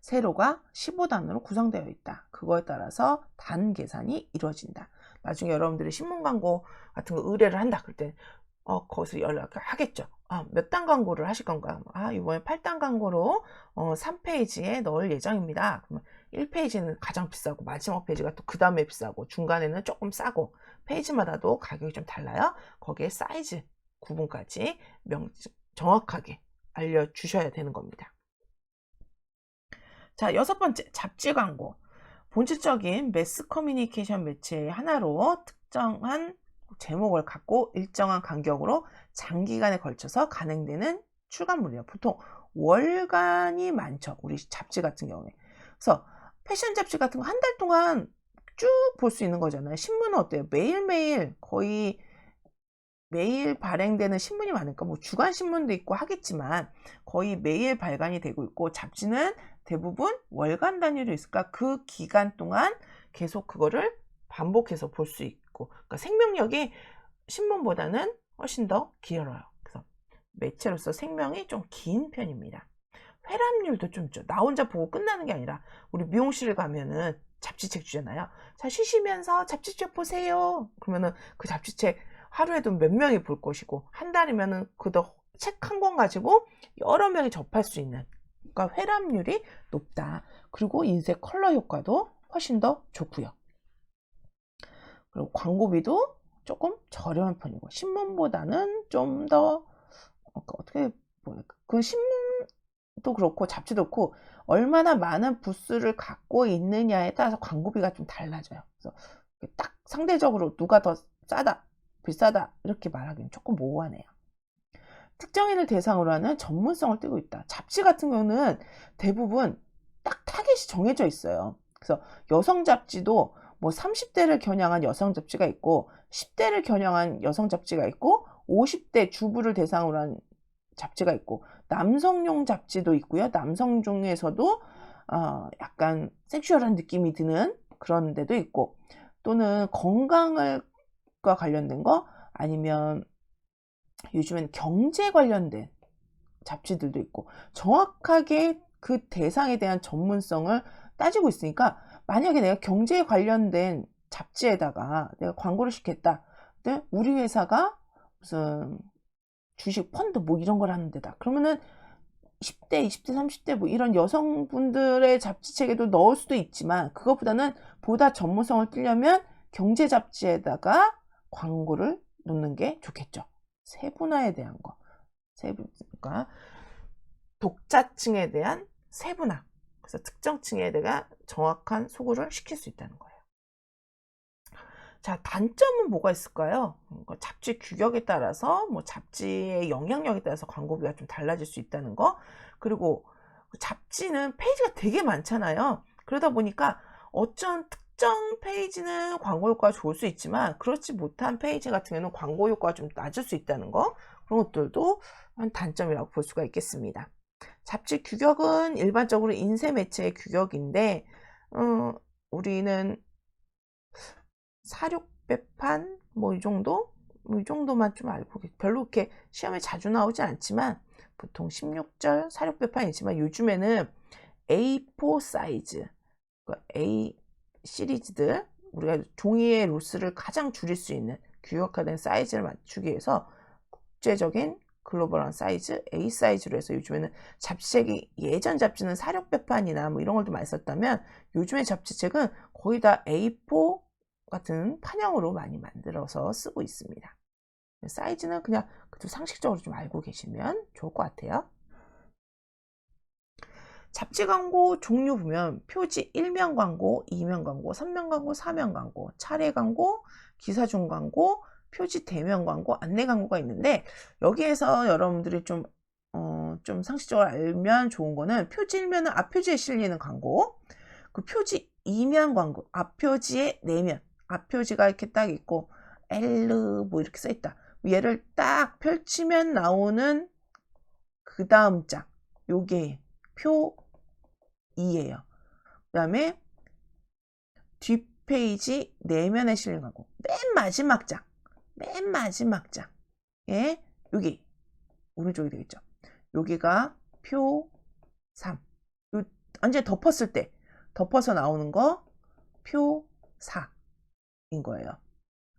세로가 15단으로 구성되어 있다. 그거에 따라서 단 계산이 이루어진다. 나중에 여러분들이 신문 광고 같은 거 의뢰를 한다. 그럴 때 거기서 연락을 하겠죠. 몇 단 광고를 하실 건가? 이번에 8단 광고로 3페이지에 넣을 예정입니다. 그러면 1페이지는 가장 비싸고 마지막 페이지가 또 그 다음에 비싸고 중간에는 조금 싸고 페이지마다도 가격이 좀 달라요. 거기에 사이즈 구분까지 정확하게 알려주셔야 되는 겁니다. 자, 6번째, 잡지 광고. 본질적인 매스 커뮤니케이션 매체의 하나로 특정한 제목을 갖고 일정한 간격으로 장기간에 걸쳐서 간행되는 출간물이에요. 보통 월간이 많죠. 우리 잡지 같은 경우에. 그래서 패션 잡지 같은 거 한 달 동안 쭉 볼 수 있는 거잖아요. 신문은 어때요? 매일매일 거의 매일 발행되는 신문이 많으니까 뭐 주간 신문도 있고 하겠지만 거의 매일 발간이 되고 있고 잡지는 대부분 월간 단위로 있을까 그 기간 동안 계속 그거를 반복해서 볼 수 있고 그러니까 생명력이 신문보다는 훨씬 더 길어요. 그래서 매체로서 생명이 좀 긴 편입니다. 회람률도 좀 있죠. 나 혼자 보고 끝나는 게 아니라 우리 미용실 가면은 잡지책 주잖아요. 자, 쉬시면서 잡지책 보세요. 그러면은 그 잡지책 하루에도 몇 명이 볼 것이고 한 달이면은 책 한 권 가지고 여러 명이 접할 수 있는 그러니까 회람률이 높다. 그리고 인쇄 컬러 효과도 훨씬 더 좋고요. 그리고 광고비도 조금 저렴한 편이고 신문보다는 좀 더 어떻게 보일까? 그 신문도 그렇고 잡지도 그렇고 얼마나 많은 부스를 갖고 있느냐에 따라서 광고비가 좀 달라져요. 그래서 딱 상대적으로 누가 더 싸다, 비싸다 이렇게 말하기는 조금 모호하네요. 특정인을 대상으로 하는 전문성을 띠고 있다. 잡지 같은 경우는 대부분 딱 타겟이 정해져 있어요. 그래서 여성 잡지도 뭐 30대를 겨냥한 여성 잡지가 있고 10대를 겨냥한 여성 잡지가 있고 50대 주부를 대상으로 한 잡지가 있고 남성용 잡지도 있고요. 남성 중에서도 약간 섹슈얼한 느낌이 드는 그런 데도 있고 또는 건강과 관련된 거 아니면 요즘엔 경제 관련된 잡지들도 있고 정확하게 그 대상에 대한 전문성을 따지고 있으니까 만약에 내가 경제에 관련된 잡지에다가 내가 광고를 시켰다. 근데 우리 회사가 무슨 주식 펀드 뭐 이런 걸 하는 데다. 그러면은 10대, 20대, 30대 뭐 이런 여성분들의 잡지책에도 넣을 수도 있지만 그것보다는 보다 전문성을 띠려면 경제 잡지에다가 광고를 넣는 게 좋겠죠. 세분화에 대한 거. 그러니까 독자층에 대한 세분화. 그래서 특정 층에 대한 정확한 소구를 시킬 수 있다는 거예요. 자, 단점은 뭐가 있을까요? 잡지 규격에 따라서 뭐 잡지의 영향력에 따라서 광고비가 좀 달라질 수 있다는 거. 그리고 잡지는 페이지가 되게 많잖아요. 그러다 보니까 어쩐 특정 페이지는 광고 효과가 좋을 수 있지만 그렇지 못한 페이지 같은 경우는 광고 효과가 좀 낮을 수 있다는 거. 그런 것들도 한 단점이라고 볼 수가 있겠습니다. 잡지 규격은 일반적으로 인쇄 매체의 규격인데 우리는 4,600판 뭐 이 정도? 이 정도만 좀 알고 별로 이렇게 시험에 자주 나오지 않지만 보통 16절 4,600판이지만 요즘에는 A4 사이즈 A 시리즈들 우리가 종이의 로스를 가장 줄일 수 있는 규격화된 사이즈를 맞추기 위해서 국제적인 글로벌한 사이즈 A 사이즈로 해서 요즘에는 잡지책이 예전 잡지는 4,600판이나 뭐 이런 걸 좀 많이 썼다면 요즘의 잡지책은 거의 다 A4 같은 판형으로 많이 만들어서 쓰고 있습니다. 사이즈는 그냥 상식적으로 좀 알고 계시면 좋을 것 같아요. 잡지 광고 종류 보면 표지 1면 광고, 2면 광고, 3면 광고, 4면 광고, 차례 광고, 기사 중 광고, 표지 대면 광고, 안내 광고가 있는데 여기에서 여러분들이 좀 상식적으로 알면 좋은 거는 표지 1면은 앞표지에 실리는 광고, 그 표지 2면 광고, 앞표지에 내면, 앞표지가 이렇게 딱 있고 L 뭐 이렇게 써 있다. 얘를 딱 펼치면 나오는 그 다음 장, 요게 표 2예요. 그 다음에 뒷페이지 내면에 실린 광고. 맨 마지막 장. 맨 마지막 장. 예, 여기 오른쪽이 되겠죠. 여기가 표 3. 요 완전히 덮었을 때 덮어서 나오는 거 표 4인 거예요.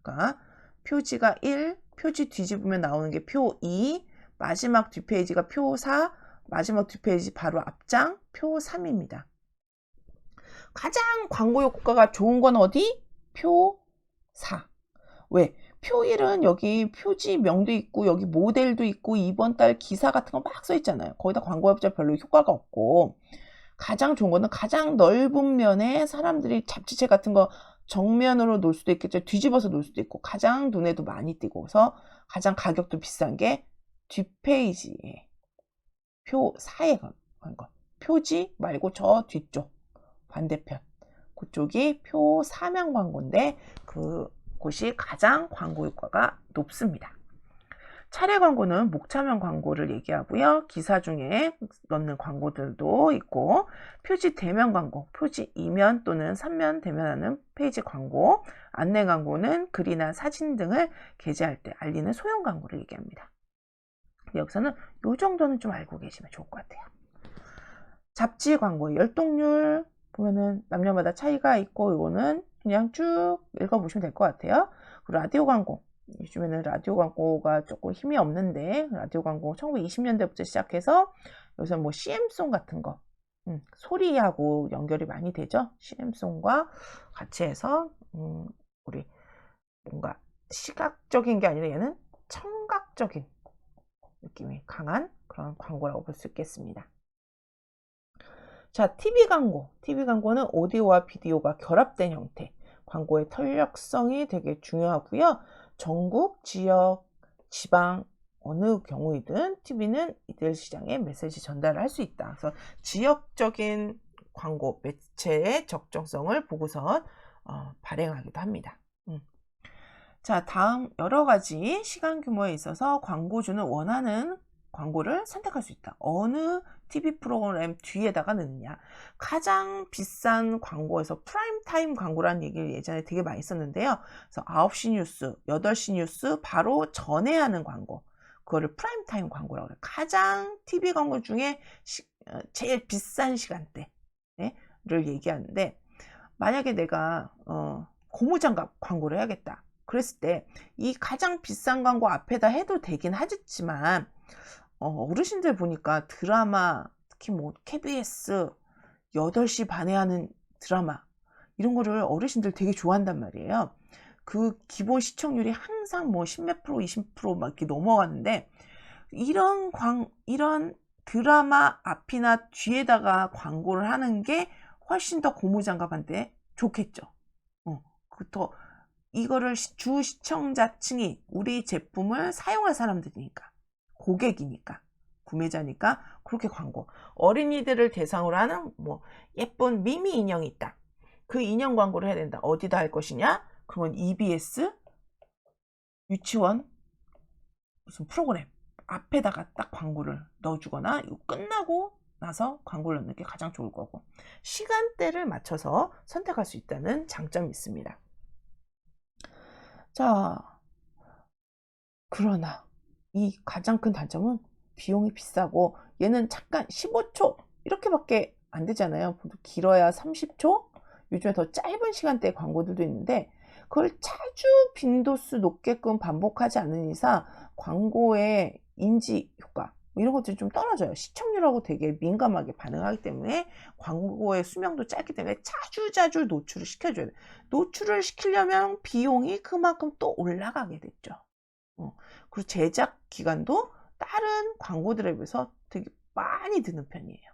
그러니까 표지가 1, 표지 뒤집으면 나오는 게 표 2, 마지막 뒷페이지가 표 4, 마지막 뒷페이지 바로 앞장 표 3입니다. 가장 광고 효과가 좋은 건 어디? 표 4. 왜? 표 1은 여기 표지명도 있고 여기 모델도 있고 이번 달 기사 같은 거 막 써 있잖아요. 거기다 광고 해봤자 별로 효과가 없고, 가장 좋은 거는 가장 넓은 면에 사람들이 잡지책 같은 거 정면으로 놓을 수도 있겠죠. 뒤집어서 놓을 수도 있고 가장 눈에도 많이 띄고서 가장 가격도 비싼 게 뒷페이지에 표 4에 간 거. 표지 말고 저 뒤쪽 반대편 그쪽이 표 4면 광고인데 그곳이 가장 광고 효과가 높습니다. 차례 광고는 목차면 광고를 얘기하고요. 기사 중에 넣는 광고들도 있고, 표지 대면 광고, 표지 2면 또는 3면 대면하는 페이지 광고, 안내 광고는 글이나 사진 등을 게재할 때 알리는 소형 광고를 얘기합니다. 여기서는 이 정도는 좀 알고 계시면 좋을 것 같아요. 잡지 광고의 열독률 보면은 남녀마다 차이가 있고, 이거는 그냥 쭉 읽어보시면 될 것 같아요. 라디오 광고. 요즘에는 라디오 광고가 조금 힘이 없는데, 라디오 광고 1920년대부터 시작해서 요새는 뭐 CM송 같은 거, 소리하고 연결이 많이 되죠. CM송과 같이 해서 우리 뭔가 시각적인 게 아니라 얘는 청각적인 느낌이 강한 그런 광고라고 볼 수 있겠습니다. 자, TV 광고. TV 광고는 오디오와 비디오가 결합된 형태. 광고의 탄력성이 되게 중요하고요. 전국, 지역, 지방 어느 경우이든 TV는 이들 시장에 메시지 전달을 할 수 있다. 그래서 지역적인 광고 매체의 적정성을 보고선 발행하기도 합니다. 자, 다음 여러 가지 시간 규모에 있어서 광고주는 원하는 광고를 선택할 수 있다. 어느 TV 프로그램 뒤에다가 넣느냐. 가장 비싼 광고에서 프라임타임 광고라는 얘기를 예전에 되게 많이 썼는데요. 그래서 9시 뉴스, 8시 뉴스 바로 전에 하는 광고. 그거를 프라임타임 광고라고 해요. 가장 TV 광고 중에 제일 비싼 시간대를 얘기하는데, 만약에 내가 고무장갑 광고를 해야겠다. 그랬을 때 이 가장 비싼 광고 앞에다 해도 되긴 하겠지만, 어르신들 보니까 드라마, 특히 뭐 KBS 8시 반에 하는 드라마 이런 거를 어르신들 되게 좋아한단 말이에요. 그 기본 시청률이 항상 뭐 10몇 프로, 20% 막 이렇게 넘어가는데, 이런 드라마 앞이나 뒤에다가 광고를 하는 게 훨씬 더 고무장갑한테 좋겠죠. 더 이거를 주 시청자층이 우리 제품을 사용할 사람들이니까, 고객이니까, 구매자니까 그렇게 광고. 어린이들을 대상으로 하는 뭐 예쁜 미미 인형이 있다. 그 인형 광고를 해야 된다. 어디다 할 것이냐? 그러면 EBS 유치원 무슨 프로그램 앞에다가 딱 광고를 넣어주거나, 이거 끝나고 나서 광고를 넣는 게 가장 좋을 거고, 시간대를 맞춰서 선택할 수 있다는 장점이 있습니다. 자, 그러나 이 가장 큰 단점은 비용이 비싸고, 얘는 잠깐 15초 이렇게밖에 안 되잖아요. 길어야 30초, 요즘에 더 짧은 시간대 광고들도 있는데, 그걸 자주 빈도수 높게끔 반복하지 않는 이상 광고의 인지 효과 이런 것들이 좀 떨어져요. 시청률하고 되게 민감하게 반응하기 때문에 광고의 수명도 짧기 때문에 자주 노출을 시켜줘야 돼요. 노출을 시키려면 비용이 그만큼 또 올라가게 됐죠. 그리고 제작 기간도 다른 광고들에 비해서 되게 많이 드는 편이에요.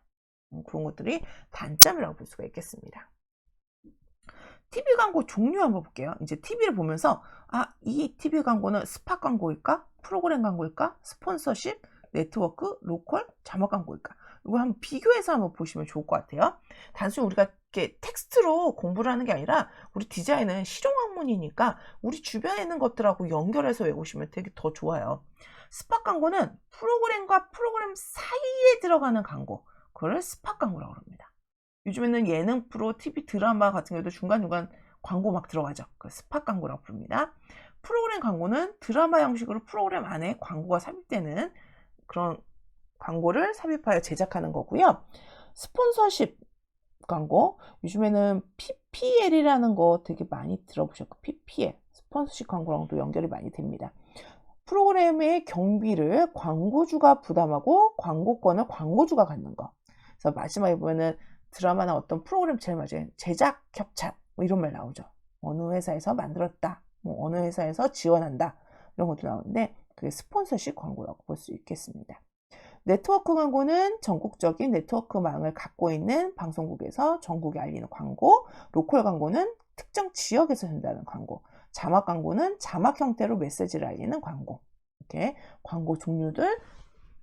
그런 것들이 단점이라고 볼 수가 있겠습니다. TV 광고 종류 한번 볼게요. 이제 TV를 보면서 이 TV 광고는 스팟 광고일까? 프로그램 광고일까? 스폰서십? 네트워크? 로컬? 자막 광고일까? 이거 한번 비교해서 한번 보시면 좋을 것 같아요. 단순히 우리가 이렇게 텍스트로 공부를 하는 게 아니라, 우리 디자인은 실용학문이니까 우리 주변에 있는 것들하고 연결해서 외우시면 되게 더 좋아요. 스팟 광고는 프로그램과 프로그램 사이에 들어가는 광고, 그걸 스팟 광고라고 합니다. 요즘에는 예능 프로, TV 드라마 같은 경우도 중간중간 광고 막 들어가죠. 그 스팟 광고라고 부릅니다. 프로그램 광고는 드라마 형식으로 프로그램 안에 광고가 삽입되는 그런 광고를 삽입하여 제작하는 거고요. 스폰서십 광고, 요즘에는 PPL이라는 거 되게 많이 들어보셨고, PPL, 스폰서십 광고랑도 연결이 많이 됩니다. 프로그램의 경비를 광고주가 부담하고 광고권을 광고주가 갖는 거. 그래서 마지막에 보면은 드라마나 어떤 프로그램 제일 마지막에 제작 협찬 뭐 이런 말 나오죠. 어느 회사에서 만들었다, 뭐 어느 회사에서 지원한다, 이런 것도 나오는데 그게 스폰서십 광고라고 볼 수 있겠습니다. 네트워크 광고는 전국적인 네트워크망을 갖고 있는 방송국에서 전국에 알리는 광고, 로컬 광고는 특정 지역에서 전달하는 광고, 자막 광고는 자막 형태로 메시지를 알리는 광고. 이렇게 광고 종류들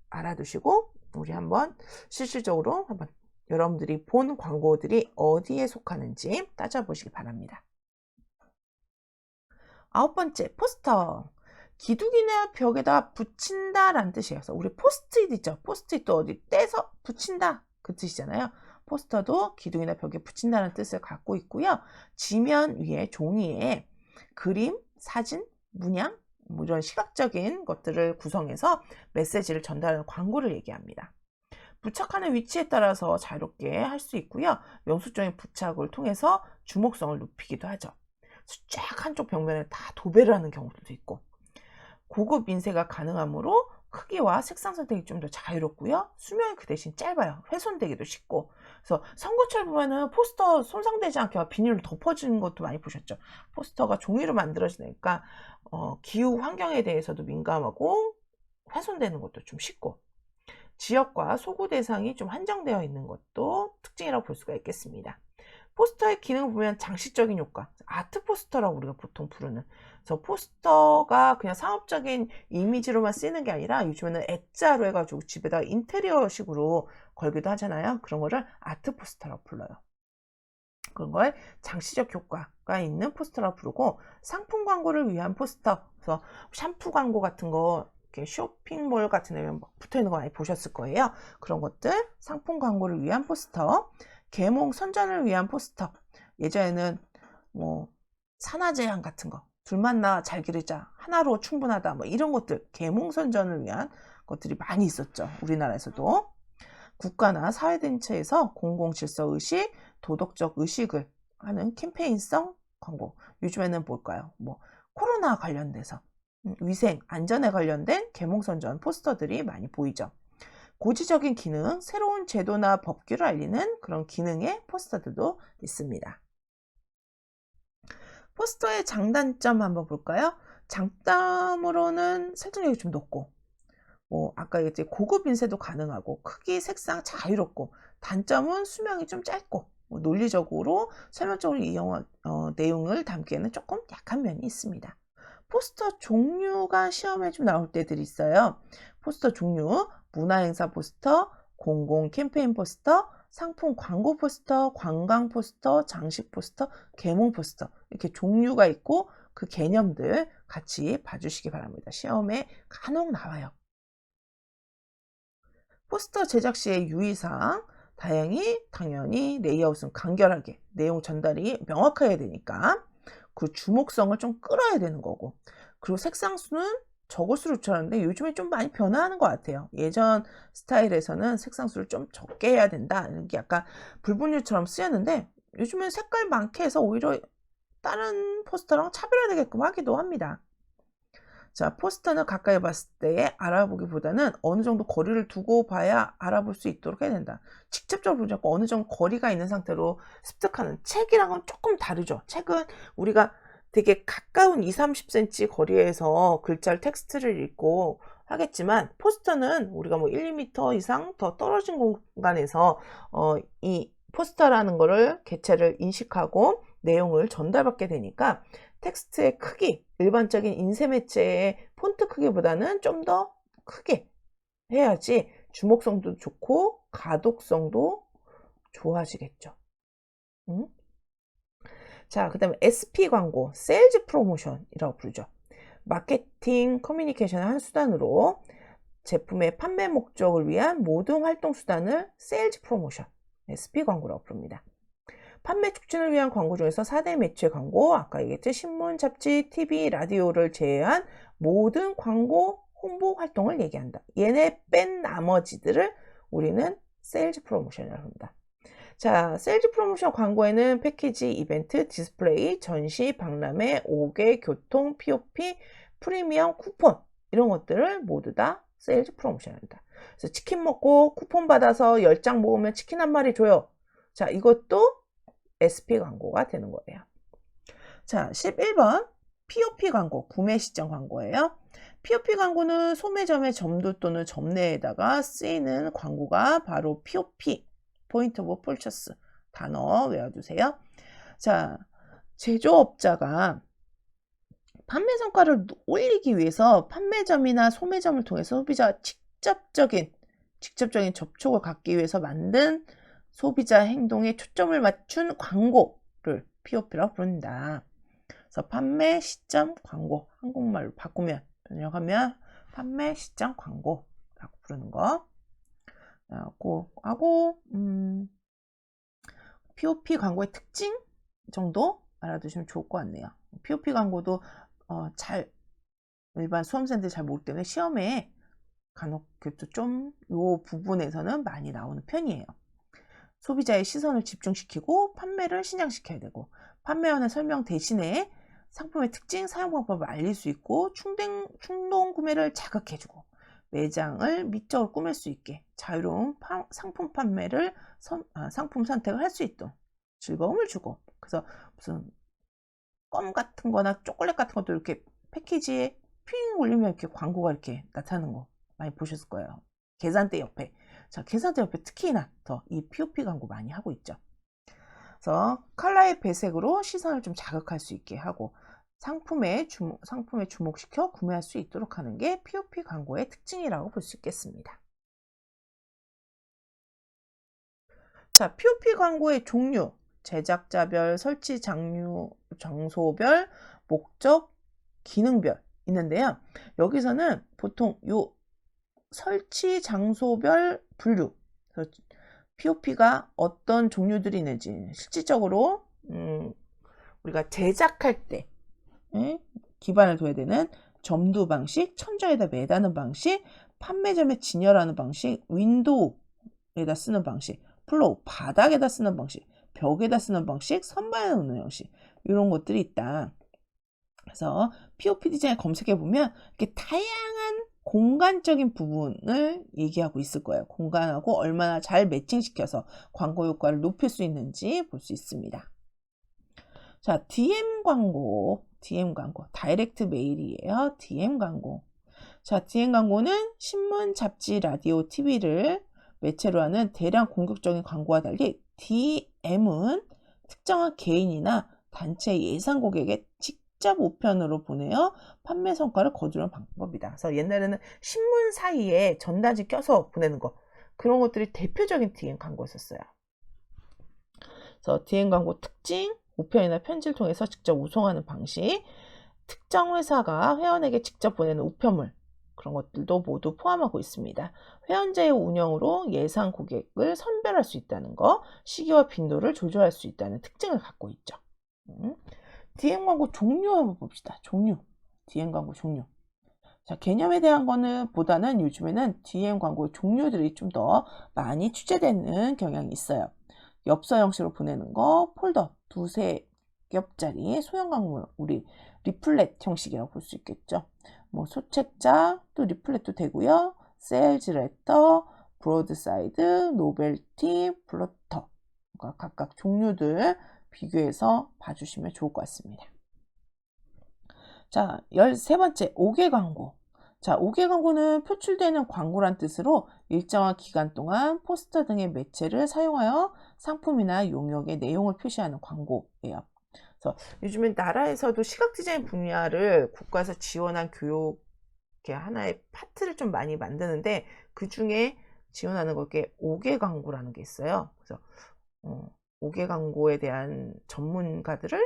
알아두시고 우리 한번 실질적으로 한번 여러분들이 본 광고들이 어디에 속하는지 따져보시기 바랍니다. 9번째, 포스터. 기둥이나 벽에다 붙인다라는 뜻이에요. 그래서 우리 포스트잇 있죠. 포스트잇도 어디 떼서 붙인다, 그 뜻이잖아요. 포스터도 기둥이나 벽에 붙인다는 뜻을 갖고 있고요. 지면 위에 종이에 그림, 사진, 문양, 뭐 이런 시각적인 것들을 구성해서 메시지를 전달하는 광고를 얘기합니다. 부착하는 위치에 따라서 자유롭게 할 수 있고요. 영수증의 부착을 통해서 주목성을 높이기도 하죠. 쫙 한쪽 벽면에 다 도배를 하는 경우도 있고, 고급 인쇄가 가능하므로 크기와 색상 선택이 좀 더 자유롭고요. 수명이 그 대신 짧아요. 훼손되기도 쉽고. 그래서 선거철 보면은 포스터 손상되지 않게 비닐로 덮어주는 것도 많이 보셨죠. 포스터가 종이로 만들어지니까 기후 환경에 대해서도 민감하고 훼손되는 것도 좀 쉽고, 지역과 소구 대상이 좀 한정되어 있는 것도 특징이라고 볼 수가 있겠습니다. 포스터의 기능을 보면 장식적인 효과, 아트 포스터라고 우리가 보통 부르는, 그래서 포스터가 그냥 상업적인 이미지로만 쓰이는 게 아니라 요즘에는 액자로 해가지고 집에다 인테리어식으로 걸기도 하잖아요. 그런 거를 아트 포스터라고 불러요. 그런 걸 장시적 효과가 있는 포스터라고 부르고, 상품 광고를 위한 포스터, 그래서 샴푸 광고 같은 거 이렇게 쇼핑몰 같은 데 붙어 있는 거 많이 보셨을 거예요. 그런 것들 상품 광고를 위한 포스터, 계몽 선전을 위한 포스터, 예전에는 뭐 산화제한 같은 거, 둘 만나 잘 기르자, 하나로 충분하다, 뭐 이런 것들 계몽 선전을 위한 것들이 많이 있었죠. 우리나라에서도 국가나 사회단체에서 공공질서 의식, 도덕적 의식을 하는 캠페인성 광고. 요즘에는 뭘까요? 뭐 코로나 관련돼서 위생, 안전에 관련된 계몽선전 포스터들이 많이 보이죠. 고지적인 기능, 새로운 제도나 법규를 알리는 그런 기능의 포스터들도 있습니다. 포스터의 장단점 한번 볼까요? 장점으로는 설득력이 좀 높고, 아까 이제 고급 인쇄도 가능하고, 크기, 색상 자유롭고, 단점은 수명이 좀 짧고, 논리적으로 설명적으로 이 내용을 담기에는 조금 약한 면이 있습니다. 포스터 종류가 시험에 좀 나올 때들이 있어요. 포스터 종류, 문화행사 포스터, 공공 캠페인 포스터, 상품 광고 포스터, 관광 포스터, 장식 포스터, 계몽 포스터, 이렇게 종류가 있고 그 개념들 같이 봐주시기 바랍니다. 시험에 간혹 나와요. 포스터 제작 시의 유의사항, 당연히 레이아웃은 간결하게 내용 전달이 명확해야 되니까 그 주목성을 좀 끌어야 되는 거고, 그리고 색상수는 적을수록 좋았는데 요즘에 좀 많이 변화하는 것 같아요. 예전 스타일에서는 색상수를 좀 적게 해야 된다, 이런 게 약간 불분율처럼 쓰였는데 요즘엔 색깔 많게 해서 오히려 다른 포스터랑 차별화되게끔 하기도 합니다. 자, 포스터는 가까이 봤을 때 알아보기보다는 어느 정도 거리를 두고 봐야 알아볼 수 있도록 해야 된다. 직접적으로 보지 않고 어느 정도 거리가 있는 상태로 습득하는, 책이랑은 조금 다르죠. 책은 우리가 되게 가까운 20-30cm 거리에서 글자를, 텍스트를 읽고 하겠지만, 포스터는 우리가 뭐 1-2m 이상 더 떨어진 공간에서 이 포스터라는 거를 개체를 인식하고 내용을 전달받게 되니까 텍스트의 크기, 일반적인 인쇄 매체의 폰트 크기보다는 좀 더 크게 해야지 주목성도 좋고 가독성도 좋아지겠죠. 자, 그 다음에 SP 광고, 세일즈 프로모션이라고 부르죠. 마케팅 커뮤니케이션의 한 수단으로 제품의 판매 목적을 위한 모든 활동 수단을 세일즈 프로모션, SP 광고라고 부릅니다. 판매 촉진을 위한 광고 중에서 4대 매체 광고, 아까 얘기했죠. 신문, 잡지, TV, 라디오를 제외한 모든 광고, 홍보 활동을 얘기한다. 얘네 뺀 나머지들을 우리는 세일즈 프로모션이라고 합니다. 자, 세일즈 프로모션 광고에는 패키지, 이벤트, 디스플레이, 전시, 박람회, 5개, 교통, POP, 프리미엄, 쿠폰 이런 것들을 모두 다 세일즈 프로모션입니다. 그래서 치킨 먹고 쿠폰 받아서 10장 모으면 치킨 한 마리 줘요. 자, 이것도 SP 광고가 되는 거예요. 자, 11번 POP 광고, 구매 시점 광고예요. POP 광고는 소매점의 점도 또는 점내에다가 쓰이는 광고가 바로 POP, 포인트 오브 퍼처스 단어 외워두세요. 자, 제조업자가 판매 성과를 올리기 위해서 판매점이나 소매점을 통해서 소비자와 직접적인 접촉을 갖기 위해서 만든 소비자 행동에 초점을 맞춘 광고를 POP라고 부른다. 그래서 판매 시점 광고, 한국말로 바꾸면 번역하면 판매 시점 광고라고 부르는 거. 하고 POP 광고의 특징 정도 알아두시면 좋을 것 같네요. POP 광고도 일반 수험생들이 잘 모르기 때문에 시험에 간혹 좀 이 부분에서는 많이 나오는 편이에요. 소비자의 시선을 집중시키고 판매를 신장시켜야 되고, 판매원의 설명 대신에 상품의 특징, 사용 방법을 알릴 수 있고, 충동 구매를 자극해주고, 매장을 미적으로 꾸밀 수 있게 자유로운 상품 판매를 상품 선택을 할 수 있도록 즐거움을 주고, 그래서 무슨 껌 같은 거나 초콜릿 같은 것도 이렇게 패키지에 핑 올리면 이렇게 광고가 이렇게 나타나는 거 많이 보셨을 거예요. 계산대 옆에. 자, 계산대 옆에 특히나 더 이 POP 광고 많이 하고 있죠. 그래서 컬러의 배색으로 시선을 좀 자극할 수 있게 하고, 상품에 주목시켜 구매할 수 있도록 하는 게 POP 광고의 특징이라고 볼 수 있겠습니다. 자, POP 광고의 종류, 제작자별, 설치 장소별, 목적, 기능별 있는데요. 여기서는 보통 요 설치 장소별 분류, POP가 어떤 종류들이 있는지 실질적으로 우리가 제작할 때 기반을 둬야 되는 점두 방식, 천장에다 매다는 방식, 판매점에 진열하는 방식, 윈도우에다 쓰는 방식, 플로우, 바닥에다 쓰는 방식, 벽에다 쓰는 방식, 선반에 넣는 방식, 이런 것들이 있다. 그래서 POP 디자인 검색해보면 이렇게 다양한 공간적인 부분을 얘기하고 있을 거예요. 공간하고 얼마나 잘 매칭시켜서 광고 효과를 높일 수 있는지 볼 수 있습니다. 자, DM 광고, 다이렉트 메일이에요. DM 광고. 자, DM 광고는 신문, 잡지, 라디오, TV를 매체로 하는 대량 공격적인 광고와 달리 DM은 특정한 개인이나 단체 예상 고객에 직접 우편으로 보내어 판매 성과를 거두는 방법이다. 그래서 옛날에는 신문 사이에 전단지 껴서 보내는 거, 그런 것들이 대표적인 DM 광고였었어요. 그래서 DM 광고 특징, 우편이나 편지를 통해서 직접 우송하는 방식, 특정 회사가 회원에게 직접 보내는 우편물, 그런 것들도 모두 포함하고 있습니다. 회원제의 운영으로 예상 고객을 선별할 수 있다는 거, 시기와 빈도를 조절할 수 있다는 특징을 갖고 있죠. DM 광고 종류 한번 봅시다. DM 광고 종류. 자, 개념에 대한 거는 보다는 요즘에는 DM 광고 종류들이 좀 더 많이 취재되는 경향이 있어요. 엽서 형식으로 보내는 거, 폴더 두세 겹짜리 소형 광고, 우리 리플렛 형식이라고 볼 수 있겠죠. 뭐 소책자, 또 리플렛도 되고요. 세일즈 레터, 브로드사이드, 노벨티, 플로터, 각각 종류들 비교해서 봐주시면 좋을 것 같습니다. 자, 13번째 5개 광고. 자, 5개 광고는 표출되는 광고란 뜻으로 일정한 기간 동안 포스터 등의 매체를 사용하여 상품이나 용역의 내용을 표시하는 광고예요. 그래서 요즘엔 나라에서도 시각 디자인 분야를 국가에서 지원한 교육의 하나의 파트를 좀 많이 만드는데, 그 중에 지원하는 게 5개 광고라는 게 있어요. 그래서 5개 광고에 대한 전문가들을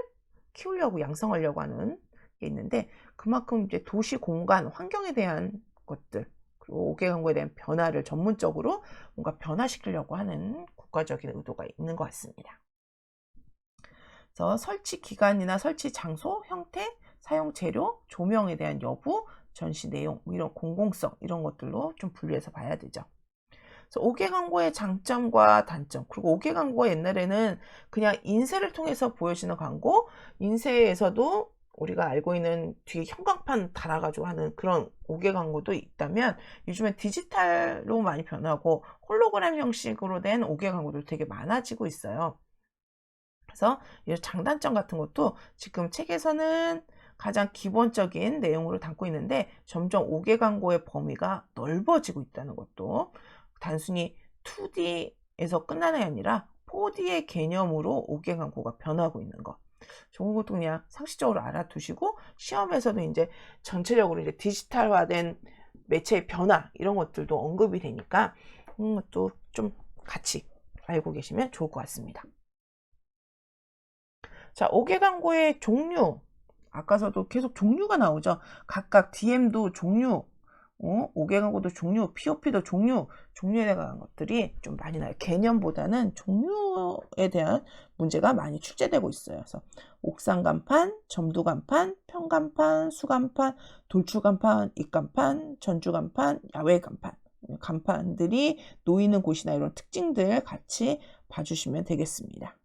키우려고 양성하려고 하는 게 있는데, 그만큼 이제 도시 공간 환경에 대한 것들, 그리고 5개 광고에 대한 변화를 전문적으로 뭔가 변화시키려고 하는 국가적인 의도가 있는 것 같습니다. 그래서 설치 기간이나 설치 장소, 형태, 사용 재료, 조명에 대한 여부, 전시 내용, 이런 공공성 이런 것들로 좀 분류해서 봐야 되죠. 그래서 5개 광고의 장점과 단점, 그리고 5개 광고가 옛날에는 그냥 인쇄를 통해서 보여지는 광고, 인쇄에서도 우리가 알고 있는 뒤에 형광판 달아가지고 하는 그런 5개 광고도 있다면, 요즘엔 디지털로 많이 변하고 홀로그램 형식으로 된 5개 광고도 되게 많아지고 있어요. 그래서 이 장단점 같은 것도 지금 책에서는 가장 기본적인 내용으로 담고 있는데, 점점 5개 광고의 범위가 넓어지고 있다는 것도, 단순히 2D에서 끝나는 게 아니라 4D의 개념으로 5개 광고가 변하고 있는 것. 좋은 것도 그냥 상식적으로 알아두시고, 시험에서도 이제 전체적으로 이제 디지털화된 매체의 변화 이런 것들도 언급이 되니까 또 좀 같이 알고 계시면 좋을 것 같습니다. 자, 5개 광고의 종류. 아까서도 계속 종류가 나오죠. 각각 DM도 종류, 5개 광고도 종류, POP도 종류, 종류에 대한 것들이 좀 많이 나요. 개념보다는 종류에 대한 문제가 많이 출제되고 있어요. 그래서 옥상 간판, 점두 간판, 평간판, 수간판, 돌출 간판, 입간판, 전주 간판, 야외 간판. 간판들이 놓이는 곳이나 이런 특징들 같이 봐주시면 되겠습니다.